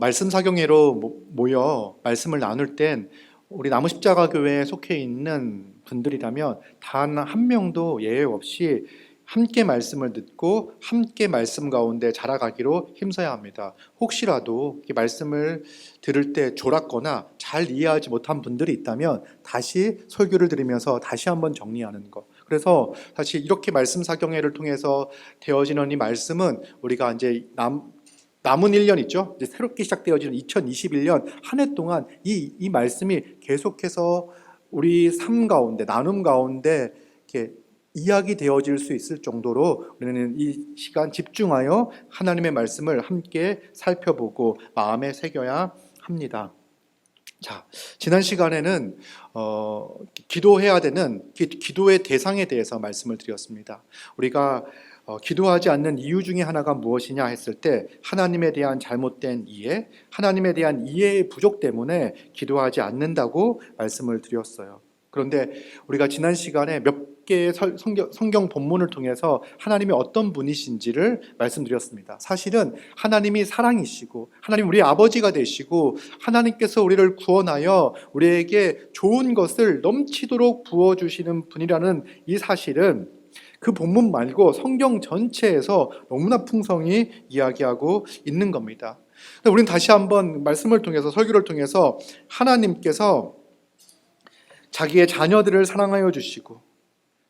말씀 사경회로 모여 말씀을 나눌 땐 우리 나무십자가 교회에 속해 있는 분들이라면 단 한 명도 예외 없이 함께 말씀을 듣고 함께 말씀 가운데 자라가기로 힘써야 합니다. 혹시라도 이 말씀을 들을 때 졸았거나 잘 이해하지 못한 분들이 있다면 다시 설교를 들으면서 다시 한번 정리하는 것. 그래서 사실 이렇게 말씀 사경회를 통해서 되어지는 이 말씀은 우리가 이제 남은 1년 있죠. 이제 새롭게 시작되어지는 2021년 한 해 동안 이 말씀이 계속해서 우리 삶 가운데, 나눔 가운데 이렇게 이야기 되어질 수 있을 정도로 우리는 이 시간 집중하여 하나님의 말씀을 함께 살펴보고 마음에 새겨야 합니다. 자, 지난 시간에는 기도해야 되는 기도의 대상에 대해서 말씀을 드렸습니다. 우리가 기도하지 않는 이유 중에 하나가 무엇이냐 했을 때 하나님에 대한 잘못된 이해, 하나님에 대한 이해의 부족 때문에 기도하지 않는다고 말씀을 드렸어요. 그런데 우리가 지난 시간에 몇 개의 성경 본문을 통해서 하나님이 어떤 분이신지를 말씀드렸습니다. 사실은 하나님이 사랑이시고 하나님 우리 아버지가 되시고 하나님께서 우리를 구원하여 우리에게 좋은 것을 넘치도록 부어주시는 분이라는 이 사실은 그 본문 말고 성경 전체에서 너무나 풍성히 이야기하고 있는 겁니다. 우리는 다시 한번 말씀을 통해서 설교를 통해서 하나님께서 자기의 자녀들을 사랑하여 주시고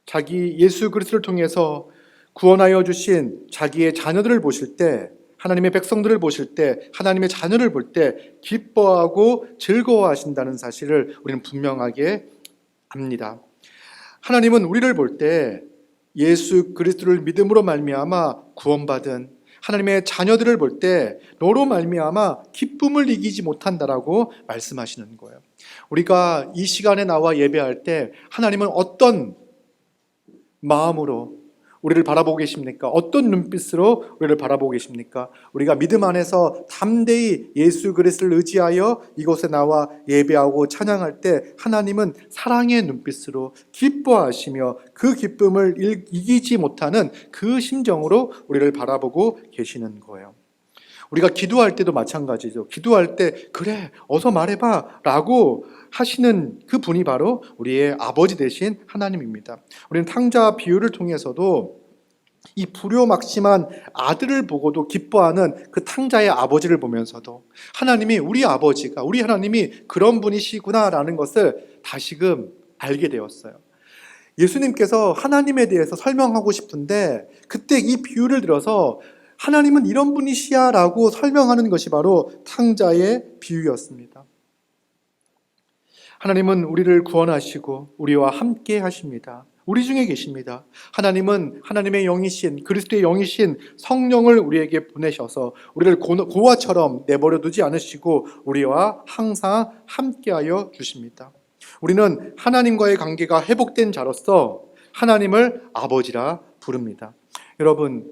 자기 예수 그리스도를 통해서 구원하여 주신 자기의 자녀들을 보실 때, 하나님의 백성들을 보실 때, 하나님의 자녀를 볼 때 기뻐하고 즐거워하신다는 사실을 우리는 분명하게 압니다. 하나님은 우리를 볼 때 예수 그리스도를 믿음으로 말미암아 구원받은 하나님의 자녀들을 볼 때 너로 말미암아 기쁨을 이기지 못한다라고 말씀하시는 거예요. 우리가 이 시간에 나와 예배할 때 하나님은 어떤 마음으로 우리를 바라보고 계십니까? 어떤 눈빛으로 우리를 바라보고 계십니까? 우리가 믿음 안에서 담대히 예수 그리스도를 의지하여 이곳에 나와 예배하고 찬양할 때 하나님은 사랑의 눈빛으로 기뻐하시며 그 기쁨을 이기지 못하는 그 심정으로 우리를 바라보고 계시는 거예요. 우리가 기도할 때도 마찬가지죠. 기도할 때 그래 어서 말해봐 라고 하시는 그 분이 바로 우리의 아버지 되신 하나님입니다. 우리는 탕자 비유를 통해서도 이 불효막심한 아들을 보고도 기뻐하는 그 탕자의 아버지를 보면서도 하나님이 우리 아버지가 우리 하나님이 그런 분이시구나라는 것을 다시금 알게 되었어요. 예수님께서 하나님에 대해서 설명하고 싶은데 그때 이 비유를 들어서 하나님은 이런 분이시야 라고 설명하는 것이 바로 탕자의 비유였습니다. 하나님은 우리를 구원하시고 우리와 함께 하십니다. 우리 중에 계십니다. 하나님은 하나님의 영이신 그리스도의 영이신 성령을 우리에게 보내셔서 우리를 고아처럼 내버려 두지 않으시고 우리와 항상 함께하여 주십니다. 우리는 하나님과의 관계가 회복된 자로서 하나님을 아버지라 부릅니다. 여러분,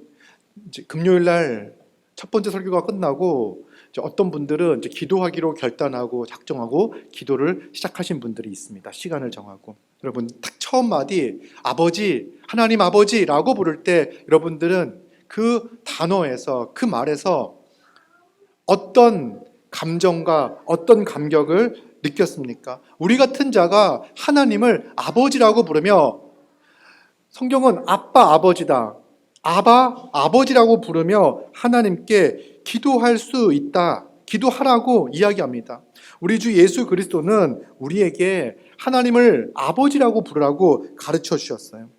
이제 금요일 날 첫 번째 설교가 끝나고 어떤 분들은 이제 기도하기로 결단하고 작정하고 기도를 시작하신 분들이 있습니다. 시간을 정하고. 여러분, 딱 처음 마디 아버지, 하나님 아버지라고 부를 때 여러분들은 그 단어에서 그 말에서 어떤 감정과 어떤 감격을 느꼈습니까? 우리 같은 자가 하나님을 아버지라고 부르며 성경은 아빠 아버지다. 아버지라고 부르며 하나님께 기도할 수 있다. 기도하라고 이야기합니다. 우리 주 예수 그리스도는 우리에게 하나님을 아버지라고 부르라고 가르쳐 주셨어요.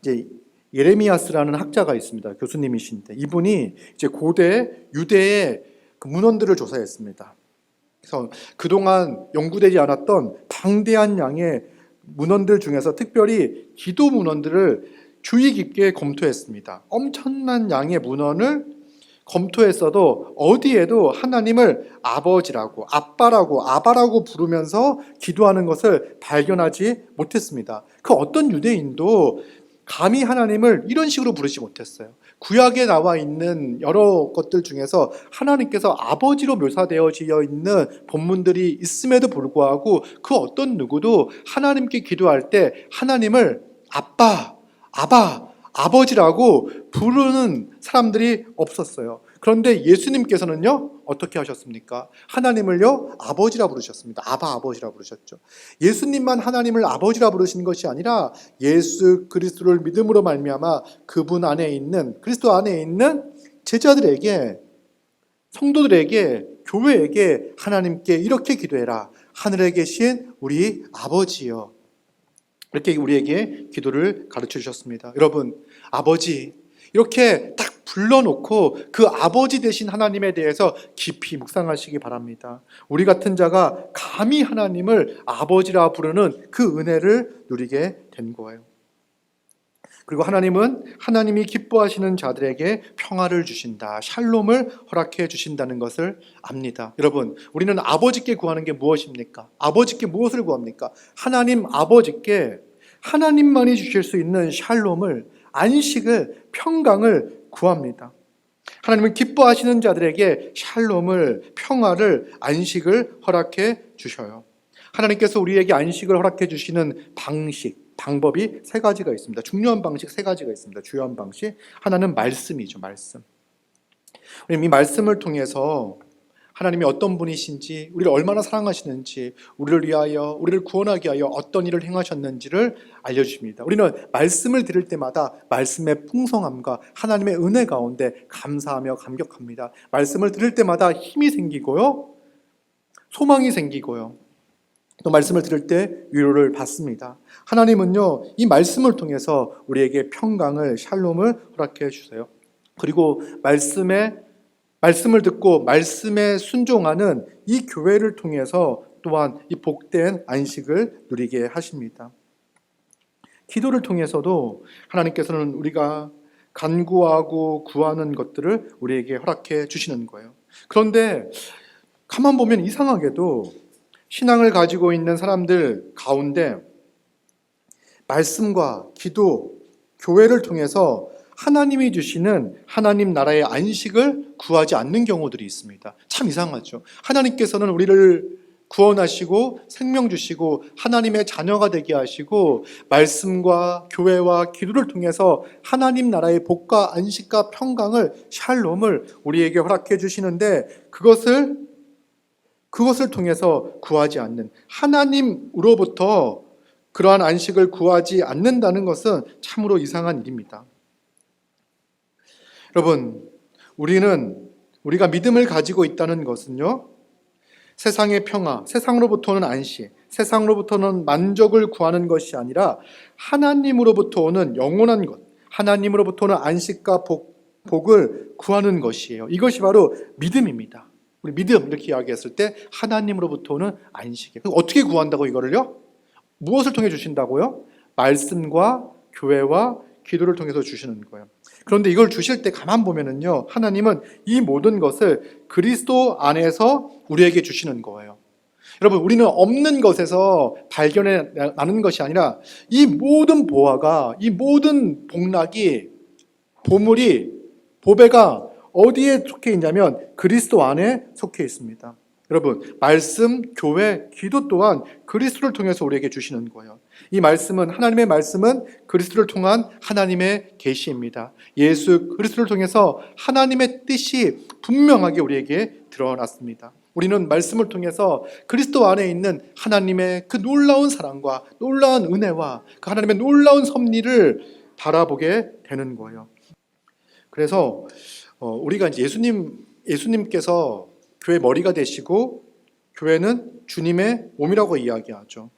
이제 예레미야스라는 학자가 있습니다. 교수님이신데 이분이 이제 고대 유대의 그 문헌들을 조사했습니다. 그래서 그동안 연구되지 않았던 방대한 양의 문헌들 중에서 특별히 기도 문헌들을 주의 깊게 검토했습니다. 엄청난 양의 문헌을 검토했어도 어디에도 하나님을 아버지라고 아바라고 부르면서 기도하는 것을 발견하지 못했습니다. 그 어떤 유대인도 감히 하나님을 이런 식으로 부르지 못했어요. 구약에 나와 있는 여러 것들 중에서 하나님께서 아버지로 묘사되어져 있는 본문들이 있음에도 불구하고 그 어떤 누구도 하나님께 기도할 때 하나님을 아버지라고 부르는 사람들이 없었어요. 그런데 예수님께서는요, 어떻게 하셨습니까? 하나님을요, 아버지라 부르셨습니다. 아버지라 부르셨죠. 예수님만 하나님을 아버지라 부르신 것이 아니라 예수 그리스도를 믿음으로 말미암아 그분 안에 있는, 그리스도 안에 있는 제자들에게, 성도들에게, 교회에게 하나님께 이렇게 기도해라. 하늘에 계신 우리 아버지여. 이렇게 우리에게 기도를 가르쳐 주셨습니다. 여러분, 아버지, 이렇게 딱 불러놓고 그 아버지 되신 하나님에 대해서 깊이 묵상하시기 바랍니다. 우리 같은 자가 감히 하나님을 아버지라 부르는 그 은혜를 누리게 된 거예요. 그리고 하나님은 하나님이 기뻐하시는 자들에게 평화를 주신다, 샬롬을 허락해 주신다는 것을 압니다. 여러분, 우리는 아버지께 구하는 게 무엇입니까? 아버지께 무엇을 구합니까? 하나님 아버지께 하나님만이 주실 수 있는 샬롬을, 안식을, 평강을 구합니다. 하나님은 기뻐하시는 자들에게 샬롬을, 평화를, 안식을 허락해 주셔요. 하나님께서 우리에게 안식을 허락해 주시는 방법이 세 가지가 있습니다. 중요한 방식 세 가지가 있습니다. 주요한 방식. 하나는 말씀이죠. 말씀. 이 말씀을 통해서 하나님이 어떤 분이신지, 우리를 얼마나 사랑하시는지, 우리를 위하여, 우리를 구원하기 위하여 어떤 일을 행하셨는지를 알려주십니다. 우리는 말씀을 들을 때마다 말씀의 풍성함과 하나님의 은혜 가운데 감사하며 감격합니다. 말씀을 들을 때마다 힘이 생기고요, 소망이 생기고요, 또 말씀을 들을 때 위로를 받습니다. 하나님은요, 이 말씀을 통해서 우리에게 평강을, 샬롬을 허락해 주세요. 그리고 말씀을 듣고 말씀에 순종하는 이 교회를 통해서 또한 이 복된 안식을 누리게 하십니다. 기도를 통해서도 하나님께서는 우리가 간구하고 구하는 것들을 우리에게 허락해 주시는 거예요. 그런데 가만 보면 이상하게도 신앙을 가지고 있는 사람들 가운데 말씀과 기도, 교회를 통해서 하나님이 주시는 하나님 나라의 안식을 구하지 않는 경우들이 있습니다. 참 이상하죠. 하나님께서는 우리를 구원하시고 생명 주시고 하나님의 자녀가 되게 하시고 말씀과 교회와 기도를 통해서 하나님 나라의 복과 안식과 평강을, 샬롬을 우리에게 허락해 주시는데 그것을 통해서 구하지 않는, 하나님으로부터 그러한 안식을 구하지 않는다는 것은 참으로 이상한 일입니다. 여러분, 우리가 믿음을 가지고 있다는 것은요, 세상의 평화, 세상으로부터 오는 안식, 세상으로부터는 만족을 구하는 것이 아니라 하나님으로부터 오는 영원한 것, 하나님으로부터 오는 안식과 복을 구하는 것이에요. 이것이 바로 믿음입니다. 우리 믿음 이렇게 이야기했을 때 하나님으로부터 오는 안식이에요. 그럼 어떻게 구한다고 이거를요? 무엇을 통해 주신다고요? 말씀과 교회와 기도를 통해서 주시는 거예요. 그런데 이걸 주실 때 가만 보면은요, 하나님은 이 모든 것을 그리스도 안에서 우리에게 주시는 거예요. 여러분, 우리는 없는 것에서 발견해 나는 것이 아니라 이 모든 보화가, 이 모든 복락이, 보배가 어디에 속해 있냐면 그리스도 안에 속해 있습니다. 여러분, 말씀, 교회, 기도 또한 그리스도를 통해서 우리에게 주시는 거예요. 이 말씀은, 하나님의 말씀은 그리스도를 통한 하나님의 계시입니다. 예수 그리스도를 통해서 하나님의 뜻이 분명하게 우리에게 드러났습니다. 우리는 말씀을 통해서 그리스도 안에 있는 하나님의 그 놀라운 사랑과 놀라운 은혜와 그 하나님의 놀라운 섭리를 바라보게 되는 거예요. 그래서 우리가 예수님께서 교회 머리가 되시고 교회는 주님의 몸이라고 이야기하죠.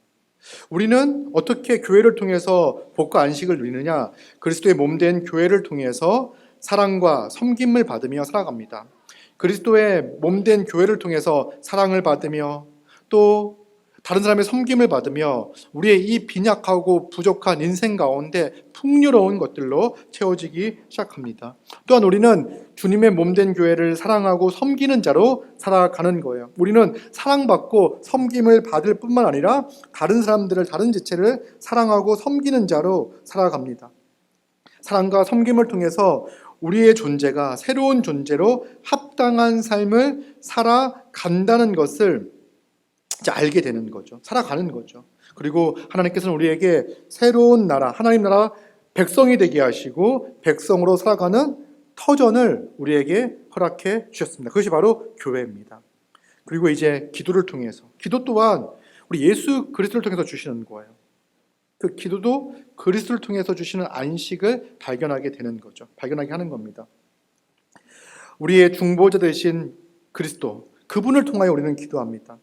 우리는 어떻게 교회를 통해서 복과 안식을 누리느냐? 그리스도의 몸된 교회를 통해서 사랑과 섬김을 받으며 살아갑니다. 그리스도의 몸된 교회를 통해서 사랑을 받으며 또 다른 사람의 섬김을 받으며 우리의 이 빈약하고 부족한 인생 가운데 풍요로운 것들로 채워지기 시작합니다. 또한 우리는 주님의 몸된 교회를 사랑하고 섬기는 자로 살아가는 거예요. 우리는 사랑받고 섬김을 받을 뿐만 아니라 다른 사람들을, 다른 지체를 사랑하고 섬기는 자로 살아갑니다. 사랑과 섬김을 통해서 우리의 존재가 새로운 존재로 합당한 삶을 살아간다는 것을 알게 되는 거죠. 살아가는 거죠. 그리고 하나님께서는 우리에게 새로운 나라, 하나님 나라 백성이 되게 하시고 백성으로 살아가는 터전을 우리에게 허락해 주셨습니다. 그것이 바로 교회입니다. 그리고 이제 기도를 통해서, 기도 또한 우리 예수 그리스도를 통해서 주시는 거예요. 그 기도도 그리스도를 통해서 주시는 안식을 발견하게 되는 거죠. 발견하게 하는 겁니다. 우리의 중보자 되신 그리스도, 그분을 통하여 우리는 기도합니다.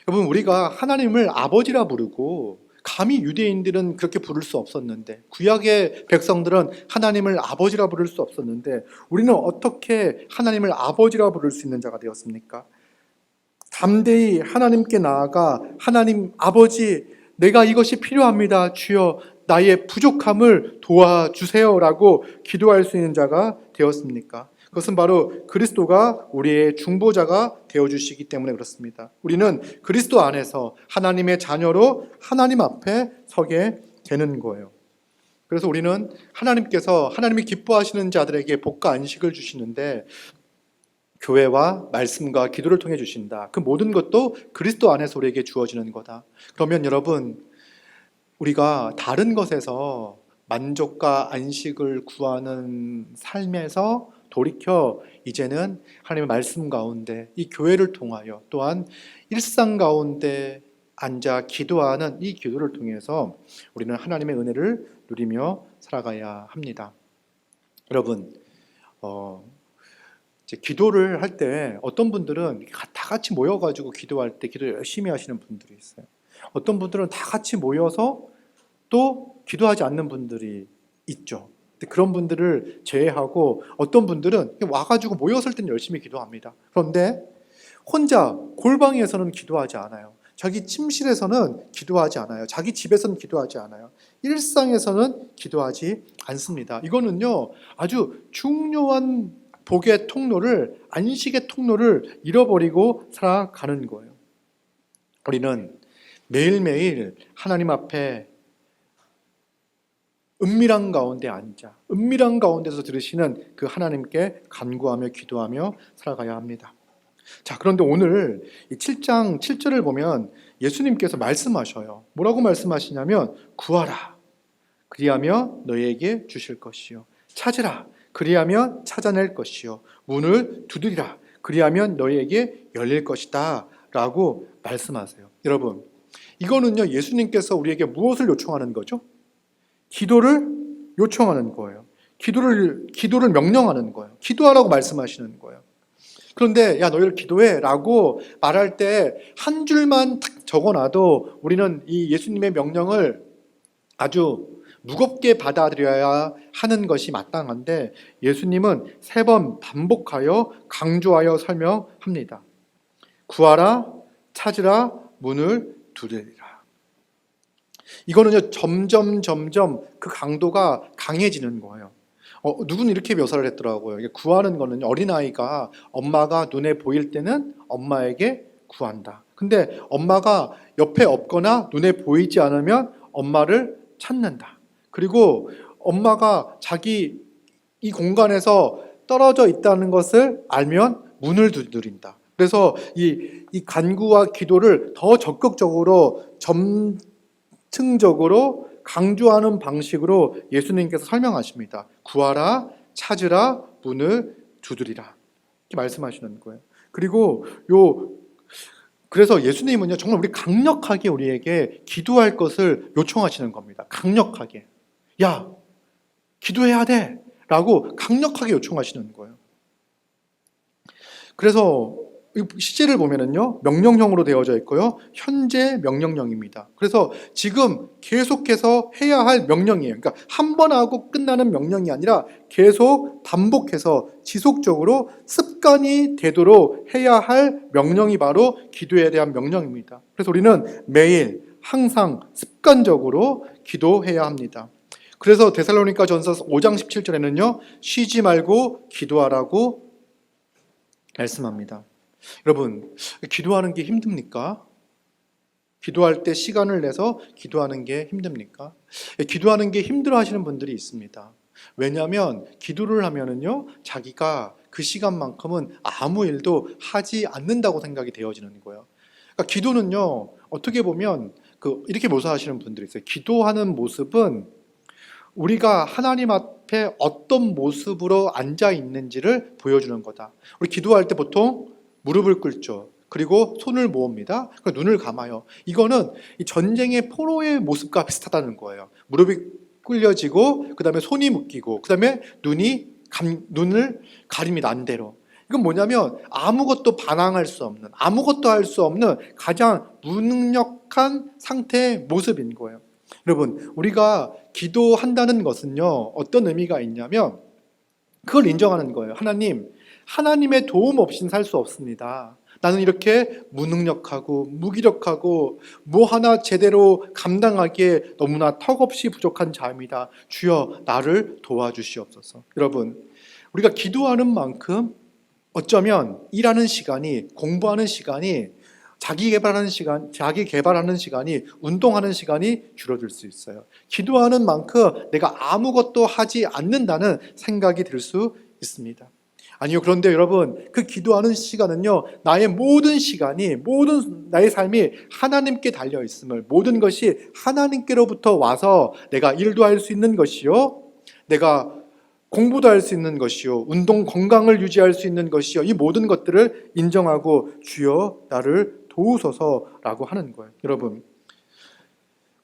여러분, 우리가 하나님을 아버지라 부르고 감히 유대인들은 그렇게 부를 수 없었는데, 구약의 백성들은 하나님을 아버지라 부를 수 없었는데, 우리는 어떻게 하나님을 아버지라 부를 수 있는 자가 되었습니까? 담대히 하나님께 나아가 하나님 아버지, 내가 이것이 필요합니다. 주여 나의 부족함을 도와주세요라고 기도할 수 있는 자가 되었습니까? 그것은 바로 그리스도가 우리의 중보자가 되어주시기 때문에 그렇습니다. 우리는 그리스도 안에서 하나님의 자녀로 하나님 앞에 서게 되는 거예요. 그래서 우리는 하나님께서 하나님이 기뻐하시는 자들에게 복과 안식을 주시는데, 교회와 말씀과 기도를 통해 주신다. 그 모든 것도 그리스도 안에서 우리에게 주어지는 거다. 그러면 여러분, 우리가 다른 것에서 만족과 안식을 구하는 삶에서 돌이켜 이제는 하나님의 말씀 가운데 이 교회를 통하여, 또한 일상 가운데 앉아 기도하는 이 기도를 통해서 우리는 하나님의 은혜를 누리며 살아가야 합니다. 여러분, 이제 기도를 할 때 어떤 분들은 다 같이 모여가지고 기도할 때 기도를 열심히 하시는 분들이 있어요. 어떤 분들은 다 같이 모여서 또 기도하지 않는 분들이 있죠. 그런 분들을 제외하고 어떤 분들은 와가지고 모였을 때는 열심히 기도합니다. 그런데 혼자 골방에서는 기도하지 않아요. 자기 침실에서는 기도하지 않아요. 자기 집에서는 기도하지 않아요. 일상에서는 기도하지 않습니다. 이거는요, 아주 중요한 복의 통로를, 안식의 통로를 잃어버리고 살아가는 거예요. 우리는 매일매일 하나님 앞에 은밀한 가운데 앉아 은밀한 가운데서 들으시는 그 하나님께 간구하며 기도하며 살아가야 합니다. 자, 그런데 오늘 이 7장 7절을 보면 예수님께서 말씀하셔요. 뭐라고 말씀하시냐면, 구하라 그리하면 너희에게 주실 것이요, 찾으라 그리하면 찾아낼 것이요, 문을 두드리라 그리하면 너희에게 열릴 것이다 라고 말씀하세요. 여러분, 이거는요, 예수님께서 우리에게 무엇을 요청하는 거죠? 기도를 요청하는 거예요. 기도를 명령하는 거예요. 기도하라고 말씀하시는 거예요. 그런데 야, 너희를 기도해 라고 말할 때 한 줄만 탁 적어놔도 우리는 이 예수님의 명령을 아주 무겁게 받아들여야 하는 것이 마땅한데, 예수님은 3번 반복하여 강조하여 설명합니다. 구하라, 찾으라, 문을 두드리라. 이거는요, 점점 그 강도가 강해지는 거예요. 누구는 이렇게 묘사를 했더라고요. 이게 구하는 거는 어린아이가 엄마가 눈에 보일 때는 엄마에게 구한다. 근데 엄마가 옆에 없거나 눈에 보이지 않으면 엄마를 찾는다. 그리고 엄마가 자기 이 공간에서 떨어져 있다는 것을 알면 문을 두드린다. 그래서 이 간구와 기도를 더 적극적으로 점층적으로 강조하는 방식으로 예수님께서 설명하십니다. 구하라, 찾으라, 문을 두드리라 이렇게 말씀하시는 거예요. 그리고 그래서 예수님은요, 정말 우리 강력하게 우리에게 기도할 것을 요청하시는 겁니다. 강력하게. 야, 기도해야 돼 라고 강력하게 요청하시는 거예요. 그래서 시제를 보면은요, 명령형으로 되어져 있고요, 현재 명령형입니다. 그래서 지금 계속해서 해야 할 명령이에요. 그러니까 한 번 하고 끝나는 명령이 아니라 계속 반복해서 지속적으로 습관이 되도록 해야 할 명령이 바로 기도에 대한 명령입니다. 그래서 우리는 매일 항상 습관적으로 기도해야 합니다. 그래서 데살로니가전서 5장 17절에는요, 쉬지 말고 기도하라고 말씀합니다. 여러분, 기도하는 게 힘듭니까? 기도할 때 시간을 내서 기도하는 게 힘듭니까? 기도하는 게 힘들어 하시는 분들이 있습니다. 왜냐하면 기도를 하면은요, 자기가 그 시간만큼은 아무 일도 하지 않는다고 생각이 되어지는 거예요. 그러니까 기도는요, 어떻게 보면 이렇게 묘사하시는 분들이 있어요. 기도하는 모습은 우리가 하나님 앞에 어떤 모습으로 앉아 있는지를 보여주는 거다. 우리 기도할 때 보통 무릎을 꿇죠. 그리고 손을 모읍니다. 그리고 눈을 감아요. 이거는 이 전쟁의 포로의 모습과 비슷하다는 거예요. 무릎이 꿇려지고 그 다음에 손이 묶이고 그 다음에 눈을 가립니다. 안대로. 이건 뭐냐면 아무것도 반항할 수 없는, 아무것도 할 수 없는 가장 무능력한 상태의 모습인 거예요. 여러분, 우리가 기도한다는 것은요, 어떤 의미가 있냐면 그걸 인정하는 거예요. 하나님의 도움 없이는 살 수 없습니다. 나는 이렇게 무능력하고 무기력하고 뭐 하나 제대로 감당하기에 너무나 턱없이 부족한 자입니다. 주여 나를 도와주시옵소서. 여러분, 우리가 기도하는 만큼 어쩌면 일하는 시간이, 공부하는 시간이, 자기 개발하는 시간이, 운동하는 시간이 줄어들 수 있어요. 기도하는 만큼 내가 아무것도 하지 않는다는 생각이 들 수 있습니다. 아니요, 그런데 여러분, 그 기도하는 시간은요, 나의 모든 시간이, 모든 나의 삶이 하나님께 달려 있음을, 모든 것이 하나님께로부터 와서 내가 일도 할 수 있는 것이요, 내가 공부도 할 수 있는 것이요, 운동 건강을 유지할 수 있는 것이요, 이 모든 것들을 인정하고 주여 나를 도우소서라고 하는 거예요. 여러분,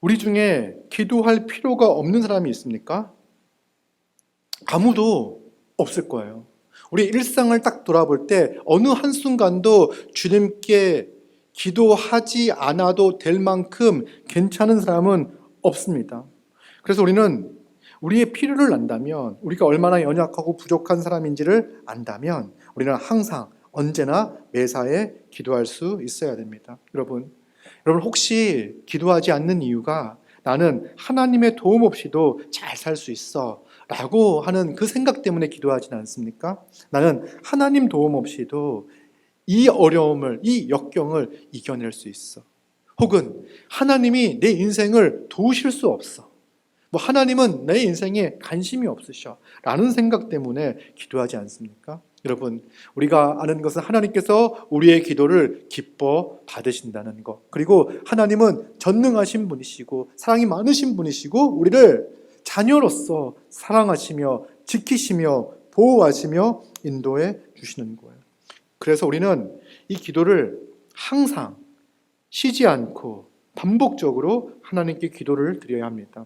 우리 중에 기도할 필요가 없는 사람이 있습니까? 아무도 없을 거예요. 우리 일상을 딱 돌아볼 때 어느 한순간도 주님께 기도하지 않아도 될 만큼 괜찮은 사람은 없습니다. 그래서 우리는 우리의 필요를 안다면, 우리가 얼마나 연약하고 부족한 사람인지를 안다면 우리는 항상 언제나 매사에 기도할 수 있어야 됩니다. 여러분 혹시 기도하지 않는 이유가 나는 하나님의 도움 없이도 잘 살 수 있어 라고 하는 그 생각 때문에 기도하지는 않습니까? 나는 하나님 도움 없이도 이 어려움을, 이 역경을 이겨낼 수 있어. 혹은 하나님이 내 인생을 도우실 수 없어. 하나님은 내 인생에 관심이 없으셔 라는 생각 때문에 기도하지 않습니까? 여러분, 우리가 아는 것은 하나님께서 우리의 기도를 기뻐 받으신다는 것, 그리고 하나님은 전능하신 분이시고 사랑이 많으신 분이시고 우리를 자녀로서 사랑하시며 지키시며 보호하시며 인도해 주시는 거예요. 그래서 우리는 이 기도를 항상 쉬지 않고 반복적으로 하나님께 기도를 드려야 합니다.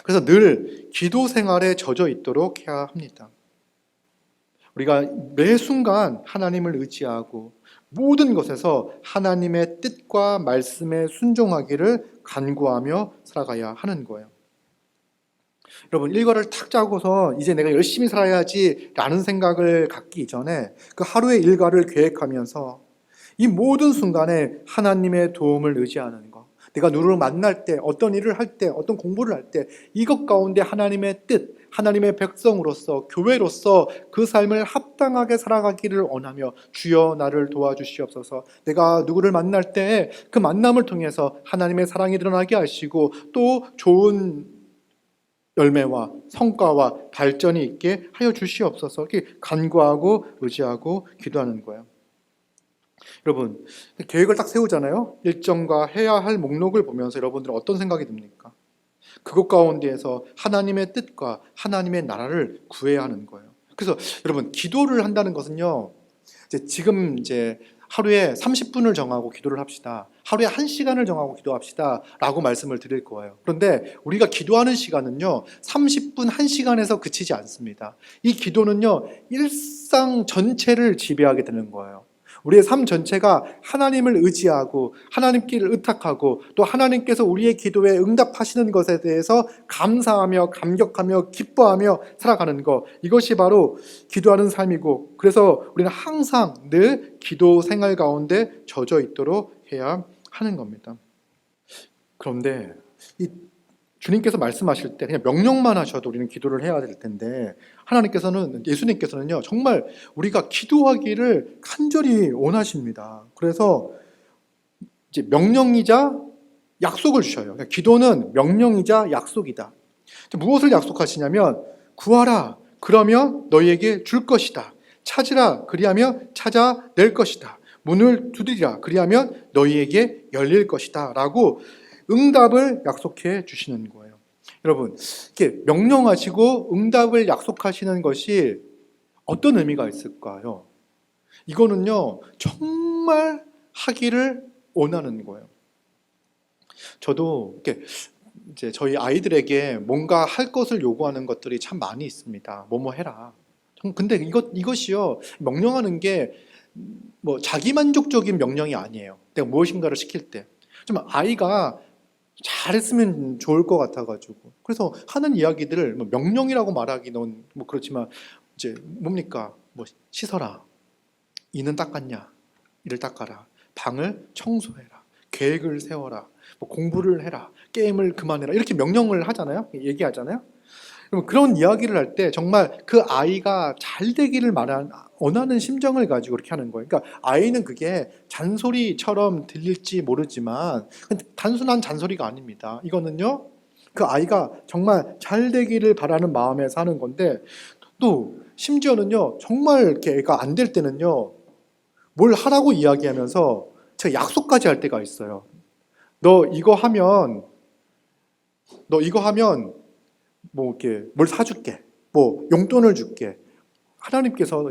그래서 늘 기도 생활에 젖어 있도록 해야 합니다. 우리가 매 순간 하나님을 의지하고 모든 것에서 하나님의 뜻과 말씀에 순종하기를 간구하며 살아가야 하는 거예요. 여러분, 일과를 탁 짜고서 이제 내가 열심히 살아야지 라는 생각을 갖기 이전에 그 하루의 일과를 계획하면서 이 모든 순간에 하나님의 도움을 의지하는 것, 내가 누구를 만날 때, 어떤 일을 할 때, 어떤 공부를 할 때 이것 가운데 하나님의 뜻, 하나님의 백성으로서, 교회로서 그 삶을 합당하게 살아가기를 원하며 주여 나를 도와주시옵소서. 내가 누구를 만날 때 그 만남을 통해서 하나님의 사랑이 드러나게 하시고 또 좋은 열매와 성과와 발전이 있게 하여 주시옵소서. 이렇게 간구하고 의지하고 기도하는 거예요. 여러분, 계획을 딱 세우잖아요. 일정과 해야 할 목록을 보면서 여러분들은 어떤 생각이 듭니까? 그것 가운데에서 하나님의 뜻과 하나님의 나라를 구해야 하는 거예요. 그래서 여러분, 기도를 한다는 것은요, 지금 하루에 30분을 정하고 기도를 합시다. 하루에 1시간을 정하고 기도합시다. 라고 말씀을 드릴 거예요. 그런데 우리가 기도하는 시간은요, 30분, 1시간에서 그치지 않습니다. 이 기도는요, 일상 전체를 지배하게 되는 거예요. 우리의 삶 전체가 하나님을 의지하고 하나님께 의탁하고 또 하나님께서 우리의 기도에 응답하시는 것에 대해서 감사하며 감격하며 기뻐하며 살아가는 것, 이것이 바로 기도하는 삶이고, 그래서 우리는 항상 늘 기도 생활 가운데 젖어 있도록 해야 하는 겁니다. 그런데 이 주님께서 말씀하실 때 그냥 명령만 하셔도 우리는 기도를 해야 될 텐데, 예수님께서는요, 정말 우리가 기도하기를 간절히 원하십니다. 그래서 이제 명령이자 약속을 주셔요. 그러니까 기도는 명령이자 약속이다. 무엇을 약속하시냐면, 구하라, 그러면 너희에게 줄 것이다. 찾으라, 그리하면 찾아낼 것이다. 문을 두드리라, 그리하면 너희에게 열릴 것이다. 라고 응답을 약속해 주시는 거예요. 여러분, 이렇게 명령하시고 응답을 약속하시는 것이 어떤 의미가 있을까요? 이거는요, 정말 하기를 원하는 거예요. 저도 이렇게 이제 저희 아이들에게 뭔가 할 것을 요구하는 것들이 참 많이 있습니다. 뭐뭐 해라. 근데 이것이요, 명령하는 게 뭐 자기만족적인 명령이 아니에요. 내가 무엇인가를 시킬 때. 좀 아이가 잘했으면 좋을 것 같아가지고. 그래서 하는 이야기들을 뭐 명령이라고 말하기는 뭐 그렇지만, 이제 뭡니까? 뭐 씻어라. 이는 닦았냐? 이를 닦아라. 방을 청소해라. 계획을 세워라. 뭐 공부를 해라. 게임을 그만해라. 이렇게 명령을 하잖아요. 얘기하잖아요. 그럼 그런 이야기를 할 때 정말 그 아이가 잘 되기를 원하는 심정을 가지고 그렇게 하는 거예요. 그러니까 아이는 그게 잔소리처럼 들릴지 모르지만 단순한 잔소리가 아닙니다. 이거는요, 그 아이가 정말 잘 되기를 바라는 마음에서 하는 건데, 또 심지어는요, 정말 이렇게 애가 안 될 때는요, 뭘 하라고 이야기하면서 제가 약속까지 할 때가 있어요. 너 이거 하면 뭐 이렇게 뭘 사줄게, 뭐 용돈을 줄게.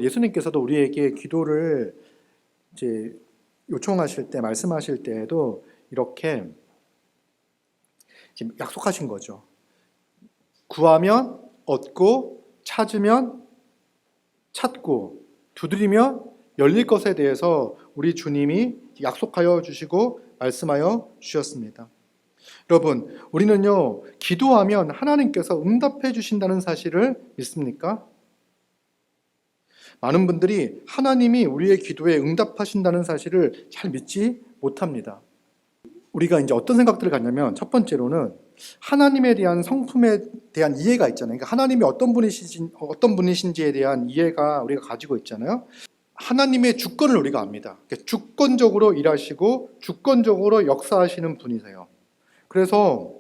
예수님께서도 우리에게 기도를 이제 요청하실 때, 말씀하실 때에도 이렇게 지금 약속하신 거죠. 구하면 얻고, 찾으면 찾고, 두드리면 열릴 것에 대해서 우리 주님이 약속하여 주시고 말씀하여 주셨습니다. 여러분, 우리는요, 기도하면 하나님께서 응답해 주신다는 사실을 믿습니까? 많은 분들이 하나님이 우리의 기도에 응답하신다는 사실을 잘 믿지 못합니다. 우리가 이제 어떤 생각들을 갖냐면, 첫 번째로는 하나님에 대한 성품에 대한 이해가 있잖아요. 그러니까 하나님이 어떤 분이신지에 대한 이해가 우리가 가지고 있잖아요. 하나님의 주권을 우리가 압니다. 그러니까 주권적으로 일하시고 주권적으로 역사하시는 분이세요. 그래서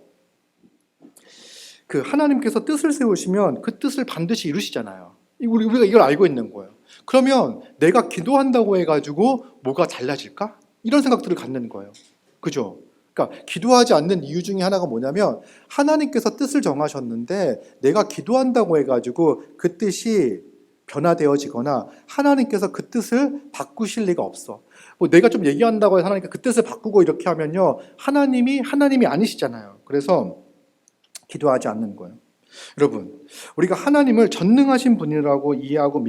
그 하나님께서 뜻을 세우시면 그 뜻을 반드시 이루시잖아요. 우리가 이걸 알고 있는 거예요. 그러면 내가 기도한다고 해가지고 뭐가 달라질까? 이런 생각들을 갖는 거예요. 그죠? 그러니까 기도하지 않는 이유 중에 하나가 뭐냐면, 하나님께서 뜻을 정하셨는데 내가 기도한다고 해가지고 그 뜻이 변화되어지거나 하나님께서 그 뜻을 바꾸실 리가 없어. 뭐 내가 좀 얘기한다고 해서 하나님께 그 뜻을 바꾸고 이렇게 하면요, 하나님이 아니시잖아요. 그래서 기도하지 않는 거예요. 여러분, 우리가 하나님을 전능하신 분이라고 이해하고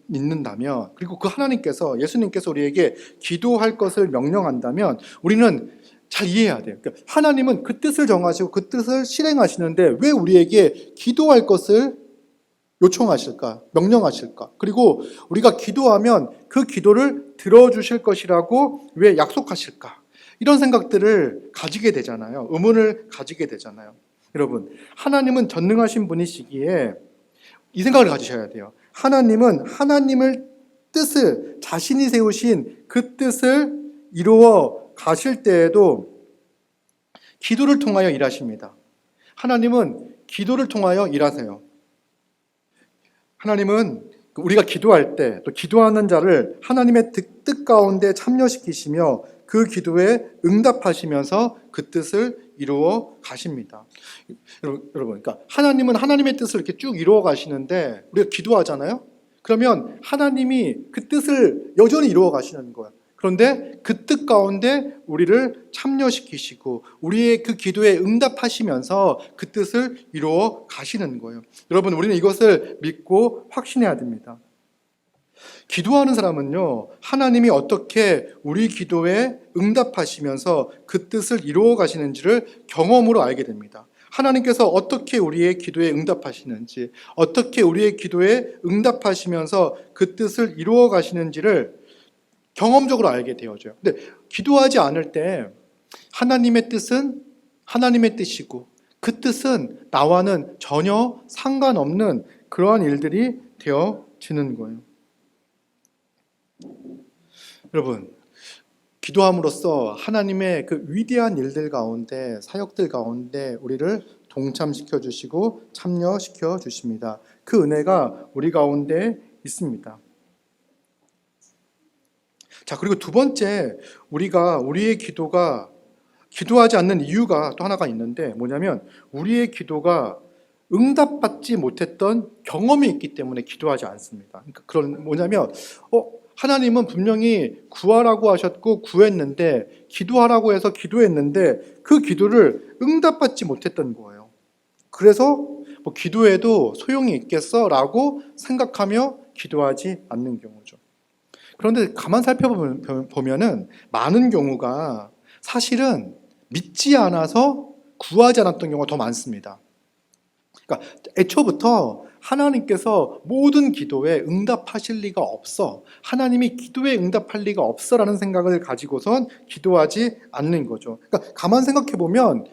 믿는다면, 그리고 그 하나님께서, 예수님께서 우리에게 기도할 것을 명령한다면 우리는 잘 이해해야 돼요. 그러니까 하나님은 그 뜻을 정하시고 그 뜻을 실행하시는데 왜 우리에게 기도할 것을 요청하실까? 명령하실까? 그리고 우리가 기도하면 그 기도를 들어주실 것이라고 왜 약속하실까? 이런 생각들을 가지게 되잖아요. 의문을 가지게 되잖아요. 여러분, 하나님은 전능하신 분이시기에 이 생각을 가지셔야 돼요. 하나님은 하나님을 뜻을, 자신이 세우신 그 뜻을 이루어 가실 때에도 기도를 통하여 일하십니다. 하나님은 기도를 통하여 일하세요. 하나님은 우리가 기도할 때 또 기도하는 자를 하나님의 뜻 가운데 참여시키시며 그 기도에 응답하시면서 그 뜻을 이루어 가십니다. 여러분, 그러니까 하나님은 하나님의 뜻을 이렇게 쭉 이루어 가시는데 우리가 기도하잖아요. 그러면 하나님이 그 뜻을 여전히 이루어 가시는 거예요. 그런데 그 뜻 가운데 우리를 참여시키시고 우리의 그 기도에 응답하시면서 그 뜻을 이루어 가시는 거예요. 여러분, 우리는 이것을 믿고 확신해야 됩니다. 기도하는 사람은요, 하나님이 어떻게 우리 기도에 응답하시면서 그 뜻을 이루어 가시는지를 경험으로 알게 됩니다. 하나님께서 어떻게 우리의 기도에 응답하시는지, 어떻게 우리의 기도에 응답하시면서 그 뜻을 이루어 가시는지를 경험적으로 알게 되어져요. 근데 기도하지 않을 때 하나님의 뜻은 하나님의 뜻이고 그 뜻은 나와는 전혀 상관없는 그러한 일들이 되어지는 거예요. 여러분, 기도함으로써 하나님의 그 위대한 일들 가운데, 사역들 가운데 우리를 동참시켜 주시고 참여시켜 주십니다. 그 은혜가 우리 가운데 있습니다. 자, 그리고 두 번째, 우리의 기도하지 않는 이유가 또 하나가 있는데 뭐냐면 우리의 기도가 응답받지 못했던 경험이 있기 때문에 기도하지 않습니다. 그러니까 그런 뭐냐면 하나님은 분명히 구하라고 하셨고 구했는데 기도하라고 해서 기도했는데 그 기도를 응답받지 못했던 거예요. 그래서 뭐 기도해도 소용이 있겠어라고 생각하며 기도하지 않는 경우죠. 그런데 가만 살펴보면은 많은 경우가 사실은 믿지 않아서 구하지 않았던 경우가 더 많습니다. 그러니까 애초부터 하나님께서 모든 기도에 응답하실 리가 없어. 하나님이 기도에 응답할 리가 없어라는 생각을 가지고선 기도하지 않는 거죠. 그러니까 가만 생각해 보면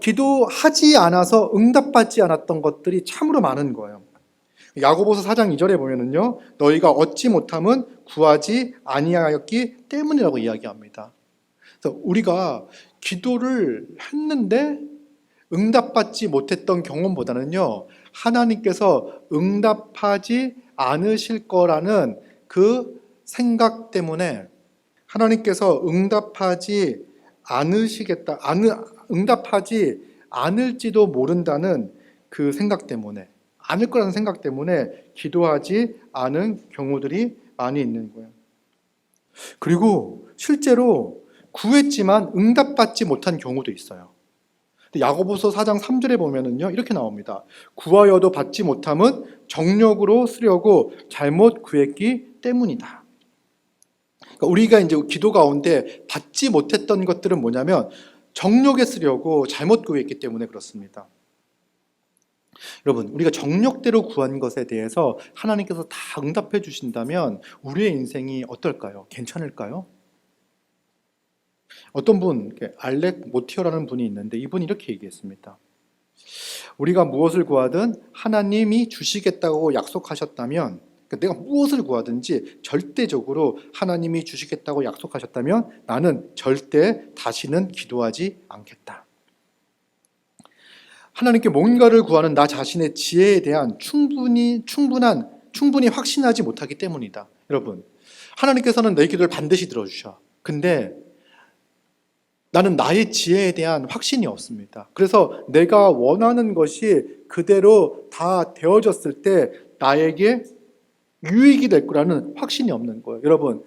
기도하지 않아서 응답받지 않았던 것들이 참으로 많은 거예요. 야고보서 4장 2절에 보면은요, 너희가 얻지 못함은 구하지 아니하였기 때문이라고 이야기합니다. 그래서 우리가 기도를 했는데 응답받지 못했던 경험보다는요, 하나님께서 응답하지 않으실 거라는 그 생각 때문에 하나님께서 응답하지 않을지도 모른다는 그 생각 때문에, 않을 거라는 생각 때문에 기도하지 않은 경우들이 많이 있는 거예요. 그리고 실제로 구했지만 응답받지 못한 경우도 있어요. 야고보서 4장 3절에 보면은요, 이렇게 나옵니다. 구하여도 받지 못함은 정력으로 쓰려고 잘못 구했기 때문이다. 그러니까 우리가 이제 기도 가운데 받지 못했던 것들은 뭐냐면 정력에 쓰려고 잘못 구했기 때문에 그렇습니다. 여러분, 우리가 정력대로 구한 것에 대해서 하나님께서 다 응답해 주신다면 우리의 인생이 어떨까요? 괜찮을까요? 어떤 분, 알렉 모티어라는 분이 있는데 이분이 이렇게 얘기했습니다. 우리가 무엇을 구하든 하나님이 주시겠다고 약속하셨다면, 그러니까 내가 무엇을 구하든지 절대적으로 하나님이 주시겠다고 약속하셨다면 나는 절대 다시는 기도하지 않겠다. 하나님께 뭔가를 구하는 나 자신의 지혜에 대한 충분히 확신하지 못하기 때문이다. 여러분, 하나님께서는 내 기도를 반드시 들어주셔. 근데 나는 나의 지혜에 대한 확신이 없습니다. 그래서 내가 원하는 것이 그대로 다 되어졌을 때 나에게 유익이 될 거라는 확신이 없는 거예요. 여러분,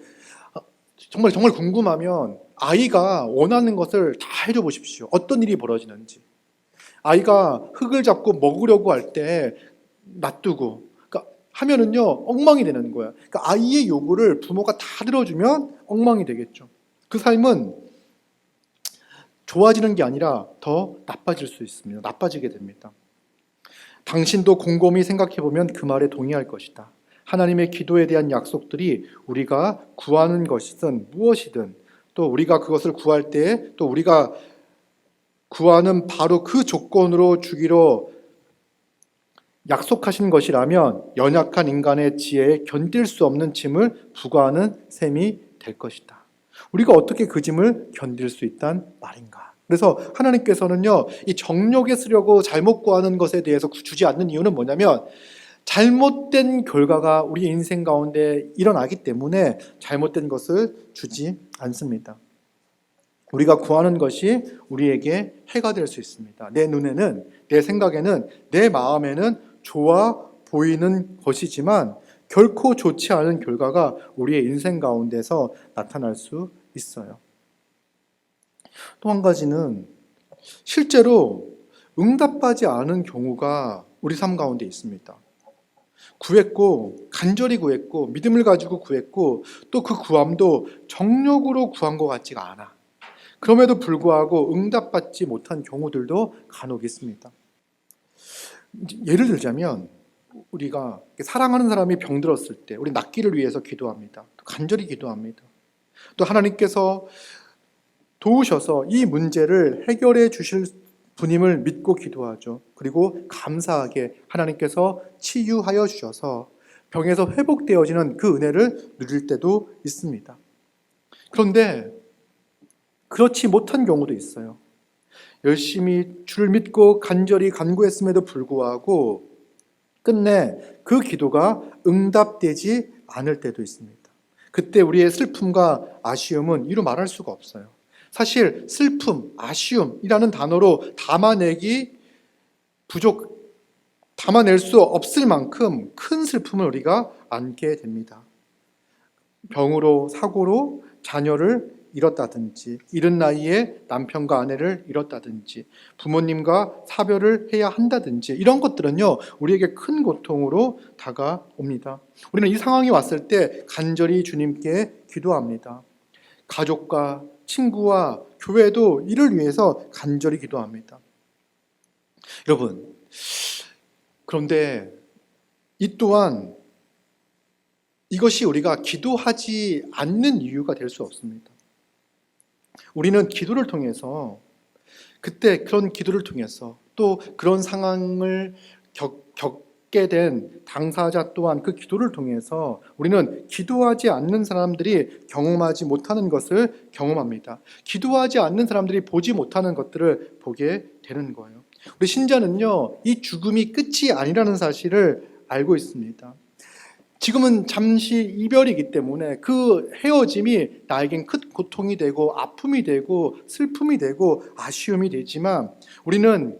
정말 궁금하면 아이가 원하는 것을 다 해줘 보십시오. 어떤 일이 벌어지는지. 아이가 흙을 잡고 먹으려고 할 때 놔두고 하면은요 엉망이 되는 거예요. 그러니까 아이의 요구를 부모가 다 들어주면 엉망이 되겠죠. 그 삶은 좋아지는 게 아니라 더 나빠질 수 있습니다. 나빠지게 됩니다. 당신도 곰곰이 생각해보면 그 말에 동의할 것이다. 하나님의 기도에 대한 약속들이 우리가 구하는 것이든 무엇이든 또 우리가 그것을 구할 때 또 우리가 구하는 바로 그 조건으로 주기로 약속하신 것이라면 연약한 인간의 지혜에 견딜 수 없는 짐을 부과하는 셈이 될 것이다. 우리가 어떻게 그 짐을 견딜 수 있단 말인가? 그래서 하나님께서는요, 이 정력에 쓰려고 잘못 구하는 것에 대해서 주지 않는 이유는 뭐냐면 잘못된 결과가 우리 인생 가운데 일어나기 때문에 잘못된 것을 주지 않습니다. 우리가 구하는 것이 우리에게 해가 될 수 있습니다. 내 눈에는, 내 생각에는, 내 마음에는 좋아 보이는 것이지만 결코 좋지 않은 결과가 우리의 인생 가운데서 나타날 수 있어요. 또 한 가지는 실제로 응답하지 않은 경우가 우리 삶 가운데 있습니다. 구했고, 간절히 구했고, 믿음을 가지고 구했고, 또 그 구함도 정력으로 구한 것 같지가 않아. 그럼에도 불구하고 응답받지 못한 경우들도 간혹 있습니다. 예를 들자면 우리가 사랑하는 사람이 병들었을 때 우리 낫기를 위해서 기도합니다. 간절히 기도합니다. 또 하나님께서 도우셔서 이 문제를 해결해 주실 분임을 믿고 기도하죠. 그리고 감사하게 하나님께서 치유하여 주셔서 병에서 회복되어지는 그 은혜를 누릴 때도 있습니다. 그런데 그렇지 못한 경우도 있어요. 열심히 주를 믿고 간절히 간구했음에도 불구하고 끝내 그 기도가 응답되지 않을 때도 있습니다. 그때 우리의 슬픔과 아쉬움은 이루 말할 수가 없어요. 사실 슬픔, 아쉬움이라는 단어로 담아낼 수 없을 만큼 큰 슬픔을 우리가 안게 됩니다. 병으로, 사고로 자녀를 잃었다든지, 이른 나이에 남편과 아내를 잃었다든지, 부모님과 사별을 해야 한다든지, 이런 것들은요, 우리에게 큰 고통으로 다가옵니다. 우리는 이 상황이 왔을 때 간절히 주님께 기도합니다. 가족과 친구와 교회도 이를 위해서 간절히 기도합니다. 여러분, 그런데 이 또한 이것이 우리가 기도하지 않는 이유가 될 수 없습니다. 우리는 기도를 통해서, 그때 그런 기도를 통해서 또 그런 상황을 겪게 된 당사자 또한 그 기도를 통해서 우리는 기도하지 않는 사람들이 경험하지 못하는 것을 경험합니다. 기도하지 않는 사람들이 보지 못하는 것들을 보게 되는 거예요. 우리 신자는요, 이 죽음이 끝이 아니라는 사실을 알고 있습니다. 지금은 잠시 이별이기 때문에 그 헤어짐이 나에겐 큰 고통이 되고 아픔이 되고 슬픔이 되고 아쉬움이 되지만, 우리는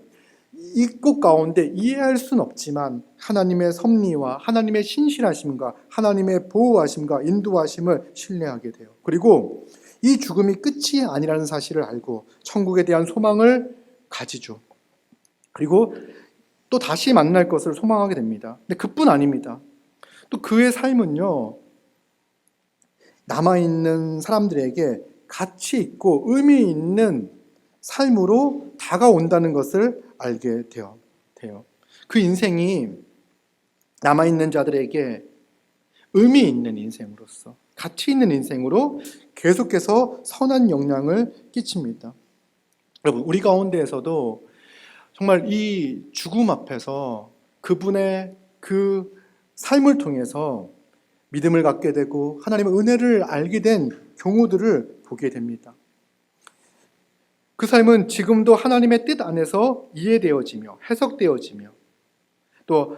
이 꽃 가운데 이해할 수는 없지만 하나님의 섭리와 하나님의 신실하심과 하나님의 보호하심과 인도하심을 신뢰하게 돼요. 그리고 이 죽음이 끝이 아니라는 사실을 알고 천국에 대한 소망을 가지죠. 그리고 또 다시 만날 것을 소망하게 됩니다. 근데 그뿐 아닙니다. 또 그의 삶은요, 남아있는 사람들에게 가치 있고 의미 있는 삶으로 다가온다는 것을 알게 돼요. 그 인생이 남아있는 자들에게 의미 있는 인생으로서, 가치 있는 인생으로 계속해서 선한 영향을 끼칩니다. 여러분, 우리 가운데에서도 정말 이 죽음 앞에서 그분의 그 삶을 통해서 믿음을 갖게 되고 하나님의 은혜를 알게 된 경우들을 보게 됩니다. 그 삶은 지금도 하나님의 뜻 안에서 이해되어지며 해석되어지며, 또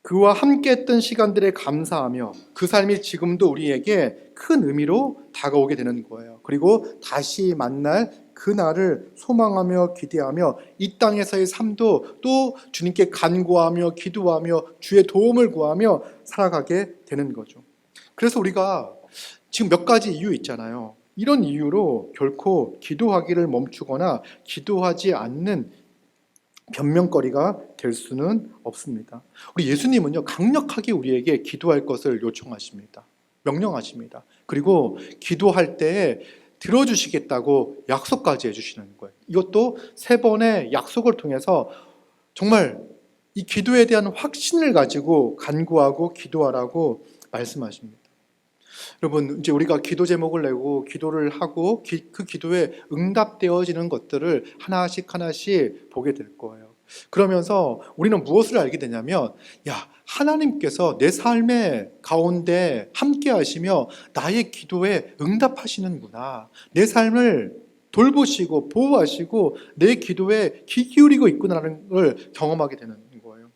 그와 함께 했던 시간들에 감사하며 그 삶이 지금도 우리에게 큰 의미로 다가오게 되는 거예요. 그리고 다시 만날 그날을 소망하며 기대하며 이 땅에서의 삶도 또 주님께 간구하며 기도하며 주의 도움을 구하며 살아가게 되는 거죠. 그래서 우리가 지금 몇 가지 이유 있잖아요. 이런 이유로 결코 기도하기를 멈추거나 기도하지 않는 변명거리가 될 수는 없습니다. 우리 예수님은요, 강력하게 우리에게 기도할 것을 요청하십니다. 명령하십니다. 그리고 기도할 때 들어주시겠다고 약속까지 해주시는 거예요. 이것도 3번의 약속을 통해서 정말 이 기도에 대한 확신을 가지고 간구하고 기도하라고 말씀하십니다. 여러분, 이제 우리가 기도 제목을 내고 기도를 하고 그 기도에 응답되어지는 것들을 하나씩 보게 될 거예요. 그러면서 우리는 무엇을 알게 되냐면, 하나님께서 내 삶의 가운데 함께 하시며 나의 기도에 응답하시는구나. 내 삶을 돌보시고 보호하시고 내 기도에 귀 기울이고 있구나라는 걸 경험하게 되는 거예요.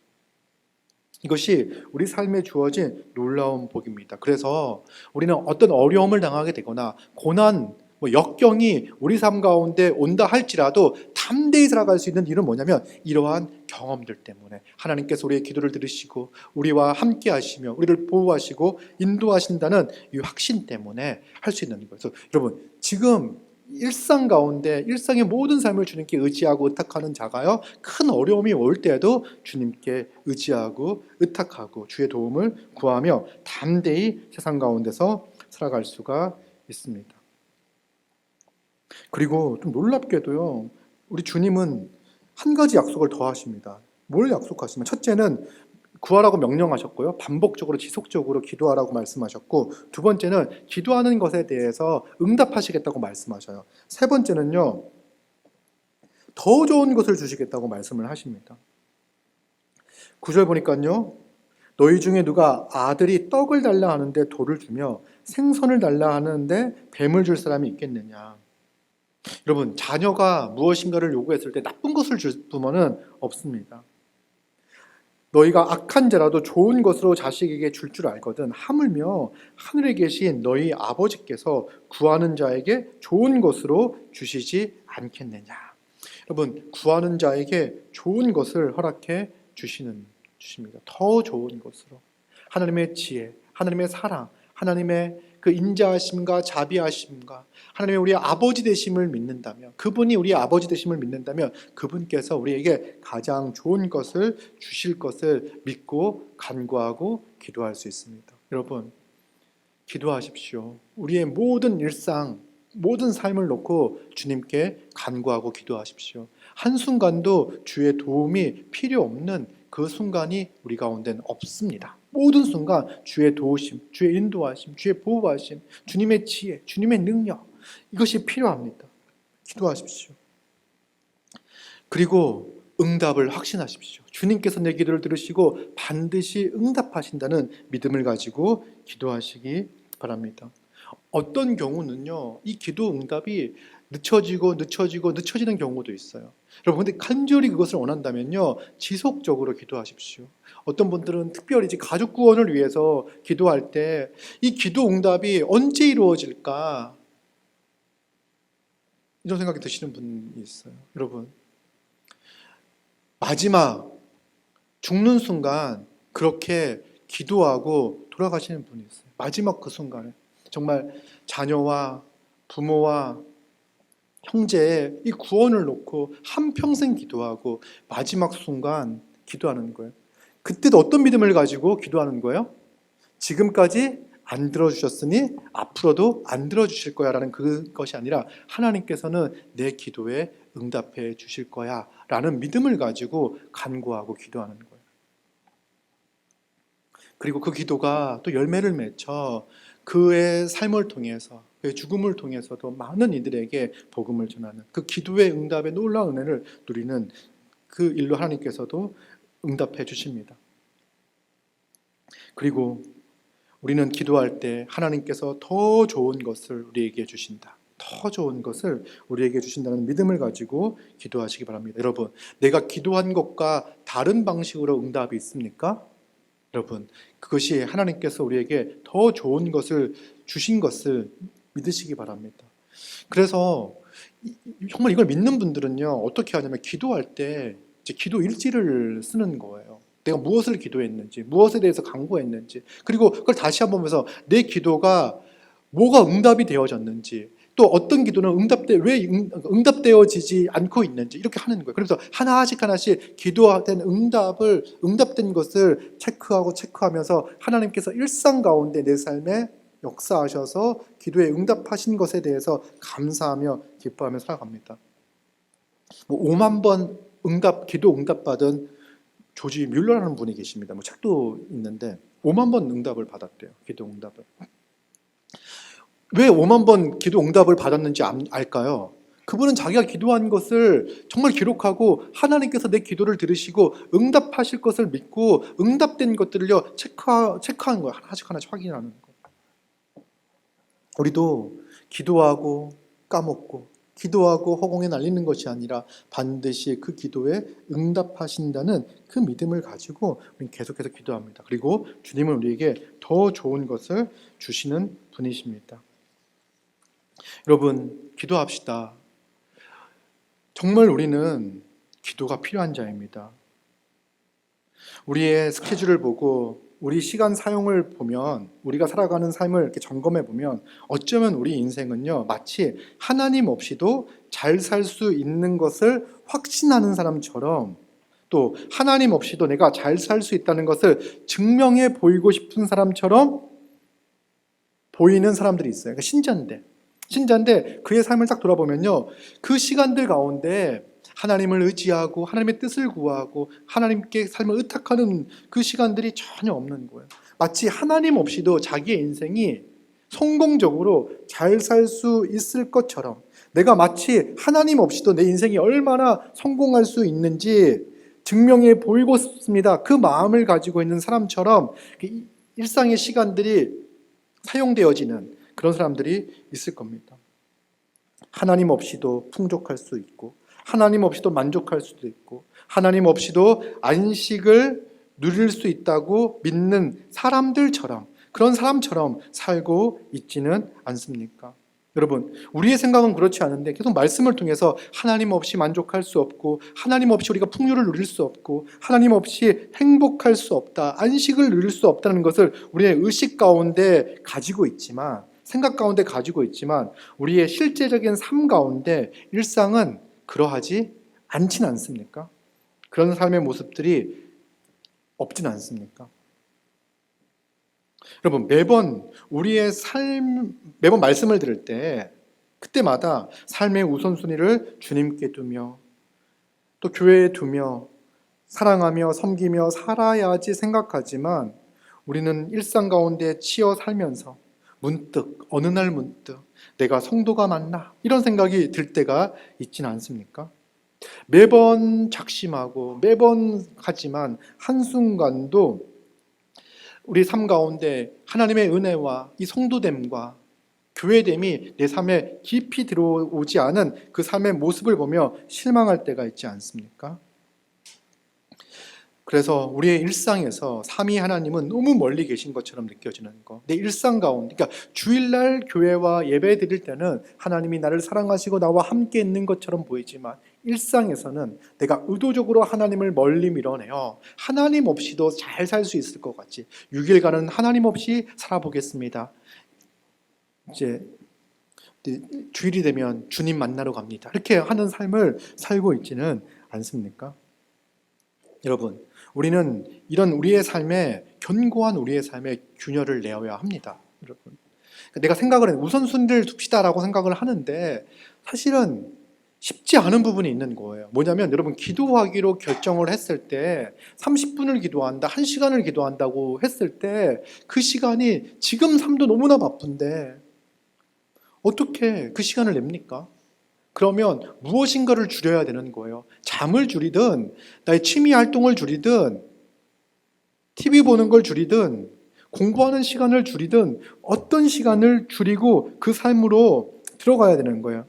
이것이 우리 삶에 주어진 놀라운 복입니다. 그래서 우리는 어떤 어려움을 당하게 되거나 고난, 역경이 우리 삶 가운데 온다 할지라도 담대히 살아갈 수 있는 이유는 뭐냐면, 이러한 경험들 때문에 하나님께서 우리의 기도를 들으시고 우리와 함께 하시며 우리를 보호하시고 인도하신다는 이 확신 때문에 할 수 있는 거예요. 그래서 여러분, 지금 일상 가운데 일상의 모든 삶을 주님께 의지하고 의탁하는 자가요, 큰 어려움이 올 때에도 주님께 의지하고 의탁하고 주의 도움을 구하며 담대히 세상 가운데서 살아갈 수가 있습니다. 그리고 좀 놀랍게도요, 우리 주님은 한 가지 약속을 더 하십니다. 뭘 약속하시면, 첫째는 구하라고 명령하셨고요, 반복적으로 지속적으로 기도하라고 말씀하셨고, 2번째는 기도하는 것에 대해서 응답하시겠다고 말씀하셔요. 3번째는요, 더 좋은 것을 주시겠다고 말씀을 하십니다. 9절 보니까요, 너희 중에 누가 아들이 떡을 달라 하는데 돌을 주며 생선을 달라 하는데 뱀을 줄 사람이 있겠느냐. 여러분, 자녀가 무엇인가를 요구했을 때 나쁜 것을 줄 부모는 없습니다. 너희가 악한 자라도 좋은 것으로 자식에게 줄 알거든 하물며 하늘에 계신 너희 아버지께서 구하는 자에게 좋은 것으로 주시지 않겠느냐. 여러분, 구하는 자에게 좋은 것을 허락해 주십니다. 더 좋은 것으로. 하나님의 지혜, 하나님의 사랑, 하나님의 그 인자하심과 자비하심과 하나님의 우리의 아버지 되심을 믿는다면, 그분이 우리의 아버지 되심을 믿는다면 그분께서 우리에게 가장 좋은 것을 주실 것을 믿고 간구하고 기도할 수 있습니다. 여러분, 기도하십시오. 우리의 모든 일상, 모든 삶을 놓고 주님께 간구하고 기도하십시오. 한순간도 주의 도움이 필요 없는 그 순간이 우리 가운데는 없습니다. 모든 순간 주의 도우심, 주의 인도하심, 주의 보호하심, 주님의 지혜, 주님의 능력, 이것이 필요합니다. 기도하십시오. 그리고 응답을 확신하십시오. 주님께서 내 기도를 들으시고 반드시 응답하신다는 믿음을 가지고 기도하시기 바랍니다. 어떤 경우는요, 이 기도 응답이 늦춰지는 경우도 있어요. 여러분, 근데 간절히 그것을 원한다면요, 지속적으로 기도하십시오. 어떤 분들은 특별히 이제 가족 구원을 위해서 기도할 때 이 기도 응답이 언제 이루어질까, 이런 생각이 드시는 분이 있어요. 여러분, 마지막 죽는 순간 그렇게 기도하고 돌아가시는 분이 있어요. 마지막 그 순간에 정말 자녀와 부모와 형제의 이 구원을 놓고 한평생 기도하고 마지막 순간 기도하는 거예요. 그때도 어떤 믿음을 가지고 기도하는 거예요? 지금까지 안 들어주셨으니 앞으로도 안 들어주실 거야 라는 그것이 아니라 하나님께서는 내 기도에 응답해 주실 거야 라는 믿음을 가지고 간구하고 기도하는 거예요. 그리고 그 기도가 또 열매를 맺혀 그의 삶을 통해서, 그의 죽음을 통해서도 많은 이들에게 복음을 전하는, 그 기도의 응답의 놀라운 은혜를 누리는 그 일로 하나님께서도 응답해 주십니다. 그리고 우리는 기도할 때 하나님께서 더 좋은 것을 우리에게 주신다, 더 좋은 것을 우리에게 주신다는 믿음을 가지고 기도하시기 바랍니다. 여러분, 내가 기도한 것과 다른 방식으로 응답이 있습니까? 여러분, 그것이 하나님께서 우리에게 더 좋은 것을 주신 것을 믿으시기 바랍니다. 그래서 정말 이걸 믿는 분들은요, 어떻게 하냐면 기도할 때 이제 기도 일지를 쓰는 거예요. 내가 무엇을 기도했는지, 무엇에 대해서 간구했는지, 그리고 그걸 다시 한번 보면서 내 기도가 뭐가 응답이 되어졌는지, 또 어떤 기도는 왜 응답되어지지 않고 있는지 이렇게 하는 거예요. 그래서 하나씩 기도된 응답된 것을 체크하면서 하나님께서 일상 가운데 내 삶에 역사하셔서 기도에 응답하신 것에 대해서 감사하며 기뻐하며 살아갑니다. 5만 번 기도 응답받은 조지 뮬러라는 분이 계십니다. 책도 있는데 5만 번 응답을 받았대요. 기도 응답을. 왜 5만 번 기도 응답을 받았는지 알까요? 그분은 자기가 기도한 것을 정말 기록하고 하나님께서 내 기도를 들으시고 응답하실 것을 믿고 응답된 것들을요 체크하는 거예요. 하나씩 확인하는 거예요. 우리도 기도하고 까먹고 기도하고 허공에 날리는 것이 아니라 반드시 그 기도에 응답하신다는 그 믿음을 가지고 우리는 계속해서 기도합니다. 그리고 주님은 우리에게 더 좋은 것을 주시는 분이십니다. 여러분, 기도합시다. 정말 우리는 기도가 필요한 자입니다. 우리의 스케줄을 보고 우리 시간 사용을 보면, 우리가 살아가는 삶을 이렇게 점검해 보면 어쩌면 우리 인생은요, 마치 하나님 없이도 잘 살 수 있는 것을 확신하는 사람처럼, 또 하나님 없이도 내가 잘 살 수 있다는 것을 증명해 보이고 싶은 사람처럼 보이는 사람들이 있어요. 그러니까 신자인데 그의 삶을 딱 돌아보면요, 그 시간들 가운데 하나님을 의지하고 하나님의 뜻을 구하고 하나님께 삶을 의탁하는 그 시간들이 전혀 없는 거예요. 마치 하나님 없이도 자기의 인생이 성공적으로 잘 살 수 있을 것처럼, 내가 마치 하나님 없이도 내 인생이 얼마나 성공할 수 있는지 증명해 보이고 싶습니다, 그 마음을 가지고 있는 사람처럼 일상의 시간들이 사용되어지는 그런 사람들이 있을 겁니다. 하나님 없이도 풍족할 수 있고 하나님 없이도 만족할 수도 있고 하나님 없이도 안식을 누릴 수 있다고 믿는 사람들처럼, 그런 사람처럼 살고 있지는 않습니까? 여러분, 우리의 생각은 그렇지 않은데 계속 말씀을 통해서 하나님 없이 만족할 수 없고, 하나님 없이 우리가 풍요를 누릴 수 없고, 하나님 없이 행복할 수 없다, 안식을 누릴 수 없다는 것을 우리의 의식 가운데 가지고 있지만, 생각 가운데 가지고 있지만, 우리의 실제적인 삶 가운데 일상은 그러하지 않진 않습니까? 그런 삶의 모습들이 없진 않습니까? 여러분, 매번 우리의 매번 말씀을 들을 때 그때마다 삶의 우선순위를 주님께 두며 또 교회에 두며 사랑하며 섬기며 살아야지 생각하지만, 우리는 일상 가운데 치여 살면서 문득, 어느 날 문득 내가 성도가 맞나? 이런 생각이 들 때가 있진 않습니까? 매번 작심하고 매번 하지만 한순간도 우리 삶 가운데 하나님의 은혜와 이 성도됨과 교회됨이 내 삶에 깊이 들어오지 않은 그 삶의 모습을 보며 실망할 때가 있지 않습니까? 그래서 우리의 일상에서 삼위 하나님은 너무 멀리 계신 것처럼 느껴지는 거. 내 일상 가운데, 그러니까 주일날 교회와 예배 드릴 때는 하나님이 나를 사랑하시고 나와 함께 있는 것처럼 보이지만, 일상에서는 내가 의도적으로 하나님을 멀리 밀어내어 하나님 없이도 잘 살 수 있을 것 같지. 6일간은 하나님 없이 살아보겠습니다. 이제 주일이 되면 주님 만나러 갑니다. 이렇게 하는 삶을 살고 있지는 않습니까? 여러분, 우리는 이런 우리의 삶에, 견고한 우리의 삶에 균열을 내어야 합니다. 여러분, 내가 생각을 우선순위를 둡시다라고 생각을 하는데 사실은 쉽지 않은 부분이 있는 거예요. 뭐냐면, 여러분, 기도하기로 결정을 했을 때 30분을 기도한다, 1시간을 기도한다고 했을 때 그 시간이 지금 삶도 너무나 바쁜데 어떻게 그 시간을 냅니까? 그러면 무엇인가를 줄여야 되는 거예요. 잠을 줄이든, 나의 취미 활동을 줄이든, TV 보는 걸 줄이든, 공부하는 시간을 줄이든, 어떤 시간을 줄이고 그 삶으로 들어가야 되는 거예요.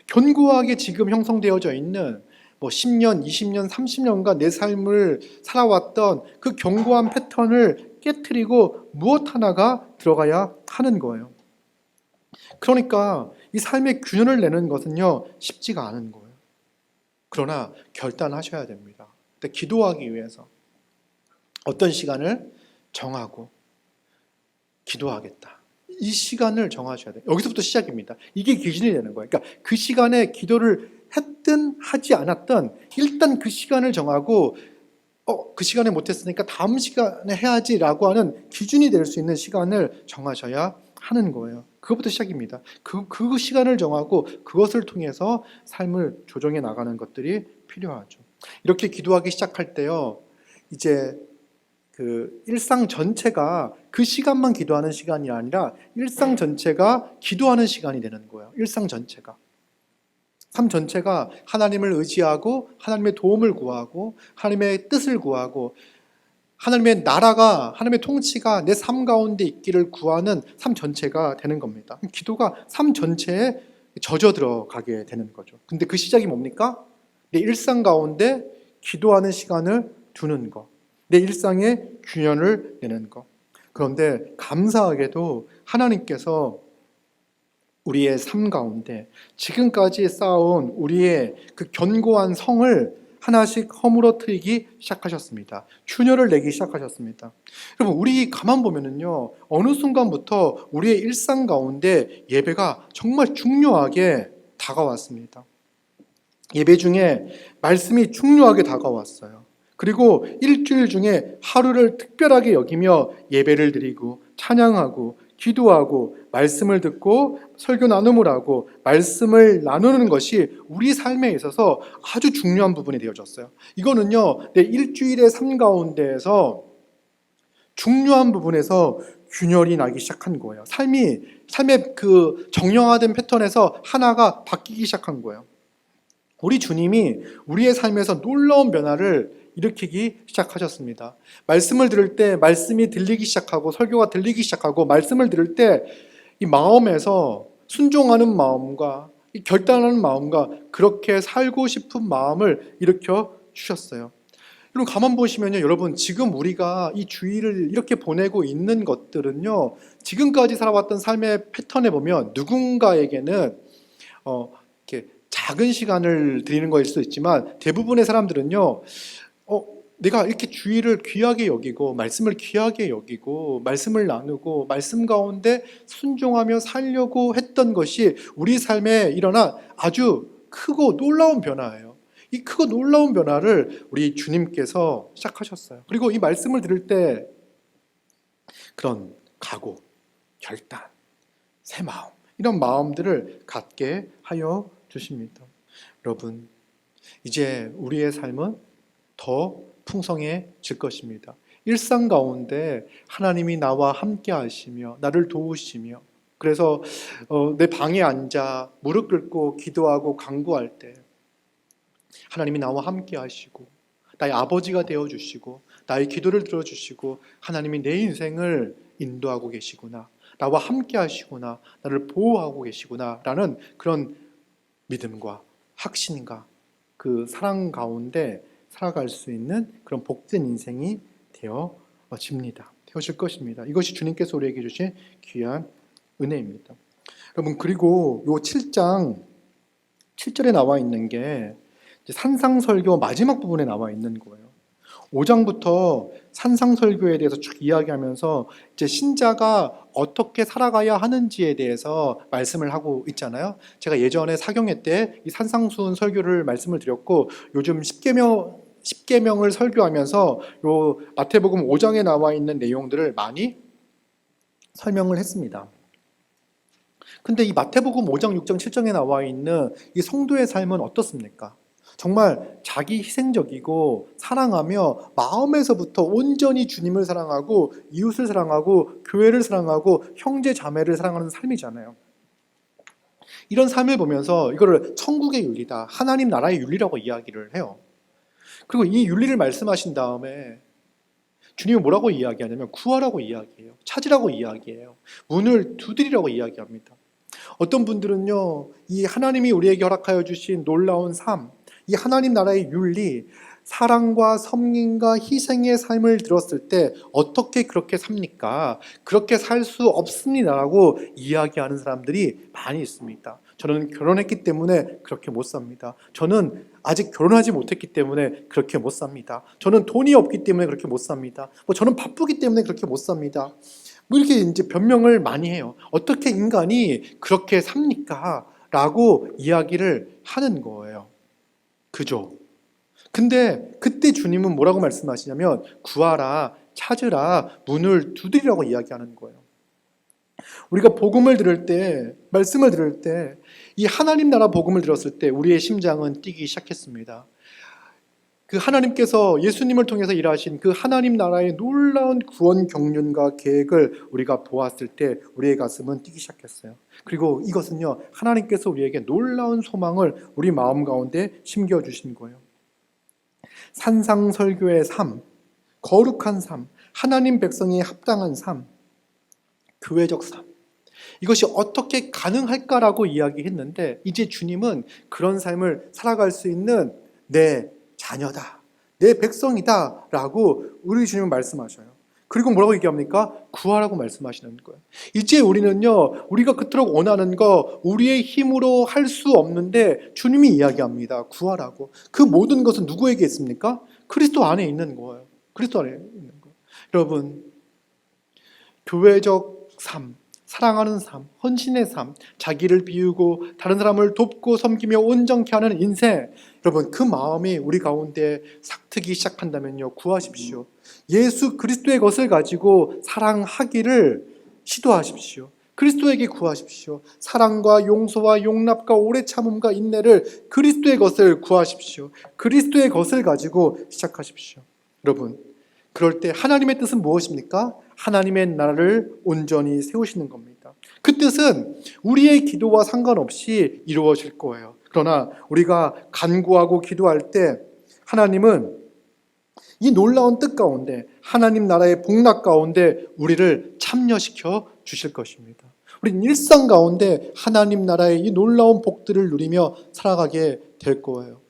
견고하게 지금 형성되어져 있는 10년, 20년, 30년간 내 삶을 살아왔던 그 견고한 패턴을 깨트리고 무엇 하나가 들어가야 하는 거예요. 그러니까 이 삶의 균형을 내는 것은요, 쉽지가 않은 거예요. 그러나 결단하셔야 됩니다. 기도하기 위해서 어떤 시간을 정하고 기도하겠다, 이 시간을 정하셔야 돼요. 여기서부터 시작입니다. 이게 기준이 되는 거예요. 그러니까 그 시간에 기도를 했든 하지 않았든 일단 그 시간을 정하고 그 시간에 못했으니까 다음 시간에 해야지라고 하는 기준이 될 수 있는 시간을 정하셔야 하는 거예요. 그것부터 시작입니다. 그 시간을 정하고 그것을 통해서 삶을 조정해 나가는 것들이 필요하죠. 이렇게 기도하기 시작할 때요, 이제 그 일상 전체가 그 시간만 기도하는 시간이 아니라 일상 전체가 기도하는 시간이 되는 거예요. 일상 전체가. 삶 전체가 하나님을 의지하고 하나님의 도움을 구하고 하나님의 뜻을 구하고 하나님의 나라가, 하나님의 통치가 내 삶 가운데 있기를 구하는 삶 전체가 되는 겁니다. 기도가 삶 전체에 젖어 들어가게 되는 거죠. 근데 그 시작이 뭡니까? 내 일상 가운데 기도하는 시간을 두는 거, 내 일상에 균형을 내는 거. 그런데 감사하게도 하나님께서 우리의 삶 가운데 지금까지 쌓아온 우리의 그 견고한 성을 하나씩 허물어뜨리기 시작하셨습니다. 균열을 내기 시작하셨습니다. 여러분, 우리 가만 보면은요, 어느 순간부터 우리의 일상 가운데 예배가 정말 중요하게 다가왔습니다. 예배 중에 말씀이 중요하게 다가왔어요. 그리고 일주일 중에 하루를 특별하게 여기며 예배를 드리고 찬양하고 기도하고 말씀을 듣고 설교 나눔을 하고 말씀을 나누는 것이 우리 삶에 있어서 아주 중요한 부분이 되어졌어요. 이거는요, 내 일주일의 삶 가운데에서 중요한 부분에서 균열이 나기 시작한 거예요. 삶의 그 정형화된 패턴에서 하나가 바뀌기 시작한 거예요. 우리 주님이 우리의 삶에서 놀라운 변화를 일으키기 시작하셨습니다. 말씀을 들을 때 말씀이 들리기 시작하고 설교가 들리기 시작하고 말씀을 들을 때 이 마음에서 순종하는 마음과 이 결단하는 마음과 그렇게 살고 싶은 마음을 일으켜 주셨어요. 여러분 가만 보시면요, 여러분 지금 우리가 이 주일을 이렇게 보내고 있는 것들은요, 지금까지 살아왔던 삶의 패턴에 보면 누군가에게는 이렇게 작은 시간을 드리는 거일 수도 있지만 대부분의 사람들은요, 내가 이렇게 주일을 귀하게 여기고 말씀을 귀하게 여기고 말씀을 나누고 말씀 가운데 순종하며 살려고 했던 것이 우리 삶에 일어난 아주 크고 놀라운 변화예요. 이 크고 놀라운 변화를 우리 주님께서 시작하셨어요. 그리고 이 말씀을 들을 때 그런 각오, 결단, 새 마음, 이런 마음들을 갖게 하여 주십니다. 여러분, 이제 우리의 삶은 더 풍성해질 것입니다. 일상 가운데 하나님이 나와 함께 하시며 나를 도우시며, 그래서 내 방에 앉아 무릎 꿇고 기도하고 간구할 때 하나님이 나와 함께 하시고 나의 아버지가 되어주시고 나의 기도를 들어주시고 하나님이 내 인생을 인도하고 계시구나, 나와 함께 하시구나, 나를 보호하고 계시구나 라는 그런 믿음과 확신과 그 사랑 가운데 살아갈 수 있는 그런 복된 인생이 되어질 것입니다. 이것이 주님께서 우리에게 주신 귀한 은혜입니다. 여러분, 그리고 요 7장 7절에 나와 있는 게 산상설교 마지막 부분에 나와 있는 거예요. 5장부터 산상설교에 대해서 쭉 이야기하면서 이제 신자가 어떻게 살아가야 하는지에 대해서 말씀을 하고 있잖아요. 제가 예전에 사경회 때 이 산상수훈 설교를 말씀을 드렸고, 요즘 십계명을 설교하면서 요 마태복음 5장에 나와 있는 내용들을 많이 설명을 했습니다. 근데 이 마태복음 5장, 6장, 7장에 나와 있는 이 성도의 삶은 어떻습니까? 정말 자기 희생적이고 사랑하며 마음에서부터 온전히 주님을 사랑하고 이웃을 사랑하고 교회를 사랑하고 형제 자매를 사랑하는 삶이잖아요. 이런 삶을 보면서 이거를 천국의 윤리다, 하나님 나라의 윤리라고 이야기를 해요. 그리고 이 윤리를 말씀하신 다음에 주님은 뭐라고 이야기하냐면 구하라고 이야기해요. 찾으라고 이야기해요. 문을 두드리라고 이야기합니다. 어떤 분들은요, 이 하나님이 우리에게 허락하여 주신 놀라운 삶, 이 하나님 나라의 윤리, 사랑과 섬김과 희생의 삶을 들었을 때 어떻게 그렇게 삽니까? 그렇게 살 수 없습니다라고 이야기하는 사람들이 많이 있습니다. 저는 결혼했기 때문에 그렇게 못 삽니다. 저는 아직 결혼하지 못했기 때문에 그렇게 못 삽니다. 저는 돈이 없기 때문에 그렇게 못 삽니다. 저는 바쁘기 때문에 그렇게 못 삽니다. 이렇게 이제 변명을 많이 해요. 어떻게 인간이 그렇게 삽니까? 라고 이야기를 하는 거예요. 그죠? 근데 그때 주님은 뭐라고 말씀하시냐면 구하라, 찾으라, 문을 두드리라고 이야기하는 거예요. 우리가 복음을 들을 때, 말씀을 들을 때, 이 하나님 나라 복음을 들었을 때 우리의 심장은 뛰기 시작했습니다. 그 하나님께서 예수님을 통해서 일하신 그 하나님 나라의 놀라운 구원 경륜과 계획을 우리가 보았을 때 우리의 가슴은 뛰기 시작했어요. 그리고 이것은요, 하나님께서 우리에게 놀라운 소망을 우리 마음 가운데 심겨주신 거예요. 산상설교의 삶, 거룩한 삶, 하나님 백성이 합당한 삶, 교회적 삶, 이것이 어떻게 가능할까라고 이야기했는데 이제 주님은 그런 삶을 살아갈 수 있는 내 자녀다, 내 백성이다 라고 우리 주님은 말씀하셔요. 그리고 뭐라고 얘기합니까? 구하라고 말씀하시는 거예요. 이제 우리는요, 우리가 그토록 원하는 거 우리의 힘으로 할 수 없는데 주님이 이야기합니다. 구하라고. 그 모든 것은 누구에게 있습니까? 그리스도 안에 있는 거예요. 그리스도 안에 있는 거예요. 여러분, 교회적 삶, 사랑하는 삶, 헌신의 삶, 자기를 비우고 다른 사람을 돕고 섬기며 온전케 하는 인생, 여러분 그 마음이 우리 가운데 삭트기 시작한다면요, 구하십시오. 예수 그리스도의 것을 가지고 사랑하기를 시도하십시오. 그리스도에게 구하십시오. 사랑과 용서와 용납과 오래 참음과 인내를 그리스도의 것을 구하십시오. 그리스도의 것을 가지고 시작하십시오. 여러분, 그럴 때 하나님의 뜻은 무엇입니까? 하나님의 나라를 온전히 세우시는 겁니다. 그 뜻은 우리의 기도와 상관없이 이루어질 거예요. 그러나 우리가 간구하고 기도할 때 하나님은 이 놀라운 뜻 가운데, 하나님 나라의 복락 가운데 우리를 참여시켜 주실 것입니다. 우리는 일상 가운데 하나님 나라의 이 놀라운 복들을 누리며 살아가게 될 거예요.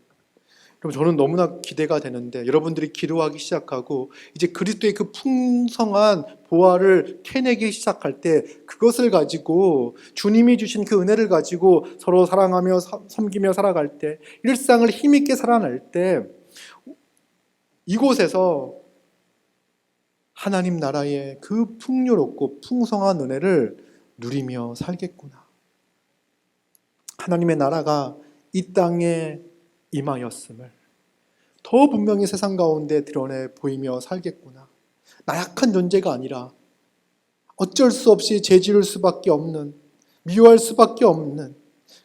그럼 저는 너무나 기대가 되는데 여러분들이 기도하기 시작하고 이제 그리스도의 그 풍성한 보화를 캐내기 시작할 때 그것을 가지고 주님이 주신 그 은혜를 가지고 서로 사랑하며 섬기며 살아갈 때 일상을 힘있게 살아낼 때 이곳에서 하나님 나라의 그 풍요롭고 풍성한 은혜를 누리며 살겠구나. 하나님의 나라가 이 땅에 임하였음을 더 분명히 세상 가운데 드러내 보이며 살겠구나. 나약한 존재가 아니라 어쩔 수 없이 죄지을 수밖에 없는, 미워할 수밖에 없는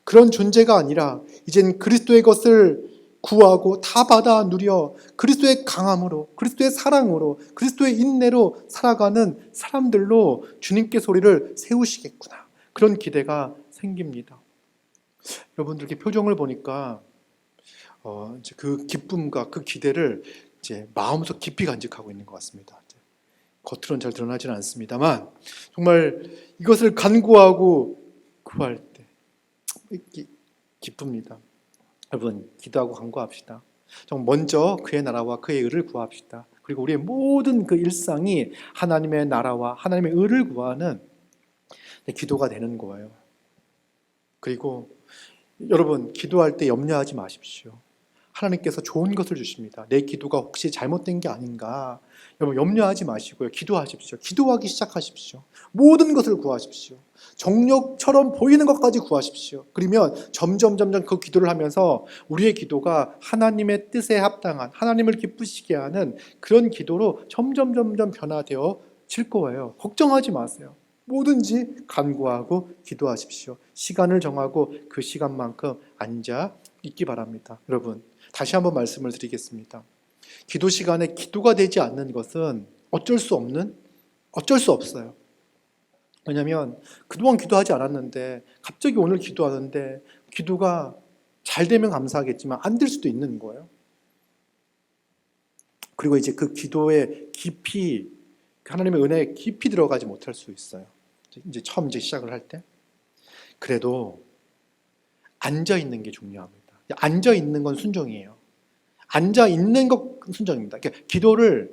그런 존재가 아니라 이젠 그리스도의 것을 구하고 다 받아 누려 그리스도의 강함으로, 그리스도의 사랑으로, 그리스도의 인내로 살아가는 사람들로 주님께 소리를 세우시겠구나. 그런 기대가 생깁니다. 여러분들 이렇게 표정을 보니까 이제 그 기쁨과 그 기대를 이제 마음속 깊이 간직하고 있는 것 같습니다. 겉으로는 잘 드러나지는 않습니다만 정말 이것을 간구하고 구할 때 기쁩니다. 여러분 기도하고 간구합시다. 먼저 그의 나라와 그의 의를 구합시다. 그리고 우리의 모든 그 일상이 하나님의 나라와 하나님의 의를 구하는 기도가 되는 거예요. 그리고 여러분 기도할 때 염려하지 마십시오. 하나님께서 좋은 것을 주십니다. 내 기도가 혹시 잘못된 게 아닌가? 여러분 염려하지 마시고요. 기도하십시오. 기도하기 시작하십시오. 모든 것을 구하십시오. 정력처럼 보이는 것까지 구하십시오. 그러면 점점 그 기도를 하면서 우리의 기도가 하나님의 뜻에 합당한, 하나님을 기쁘시게 하는 그런 기도로 점점 변화되어 질 거예요. 걱정하지 마세요. 뭐든지 간구하고 기도하십시오. 시간을 정하고 그 시간만큼 앉아 있기 바랍니다. 여러분 다시 한번 말씀을 드리겠습니다. 기도 시간에 기도가 되지 않는 것은 어쩔 수 없어요. 왜냐하면 그동안 기도하지 않았는데 갑자기 오늘 기도하는데 기도가 잘 되면 감사하겠지만 안 될 수도 있는 거예요. 그리고 이제 그 기도의 깊이, 하나님의 은혜에 깊이 들어가지 못할 수 있어요. 이제 처음 시작을 할 때. 그래도 앉아 있는 게 중요합니다. 앉아 있는 건 순종이에요. 앉아 있는 것 순종입니다. 그러니까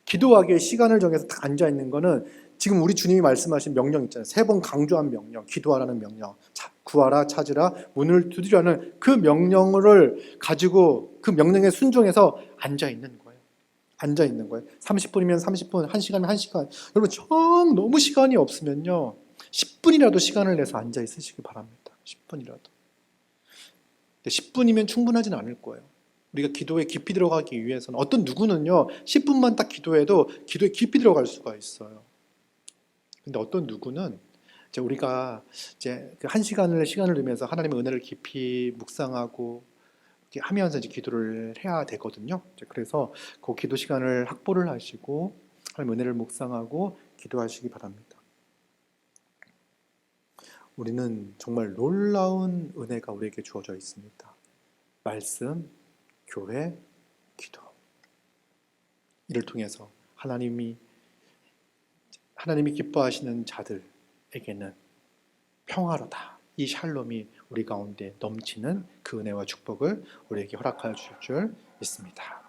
기도하기에 시간을 정해서 딱 앉아 있는 거는 지금 우리 주님이 말씀하신 명령 있잖아요. 3번 강조한 명령, 기도하라는 명령, 구하라, 찾으라, 문을 두드리라는 그 명령을 가지고 그 명령에 순종해서 앉아 있는 거예요. 앉아 있는 거예요. 30분이면 30분, 1시간이면 1시간. 여러분 정 너무 시간이 없으면요 10분이라도 시간을 내서 앉아 있으시기 바랍니다. 10분이라도. 10분이면 충분하진 않을 거예요. 우리가 기도에 깊이 들어가기 위해서는 어떤 누구는요 10분만 딱 기도해도 기도에 깊이 들어갈 수가 있어요. 근데 어떤 누구는 이제 우리가 이제 그 1시간을 두면서 하나님의 은혜를 깊이 묵상하고 이렇게 하면서 이제 기도를 해야 되거든요. 그래서 그 기도 시간을 확보를 하시고 하나님의 은혜를 묵상하고 기도하시기 바랍니다. 우리는 정말 놀라운 은혜가 우리에게 주어져 있습니다. 말씀, 교회, 기도. 이를 통해서 하나님이 기뻐하시는 자들에게는 평화로다. 이 샬롬이 우리 가운데 넘치는 그 은혜와 축복을 우리에게 허락하여 주실 줄 믿습니다.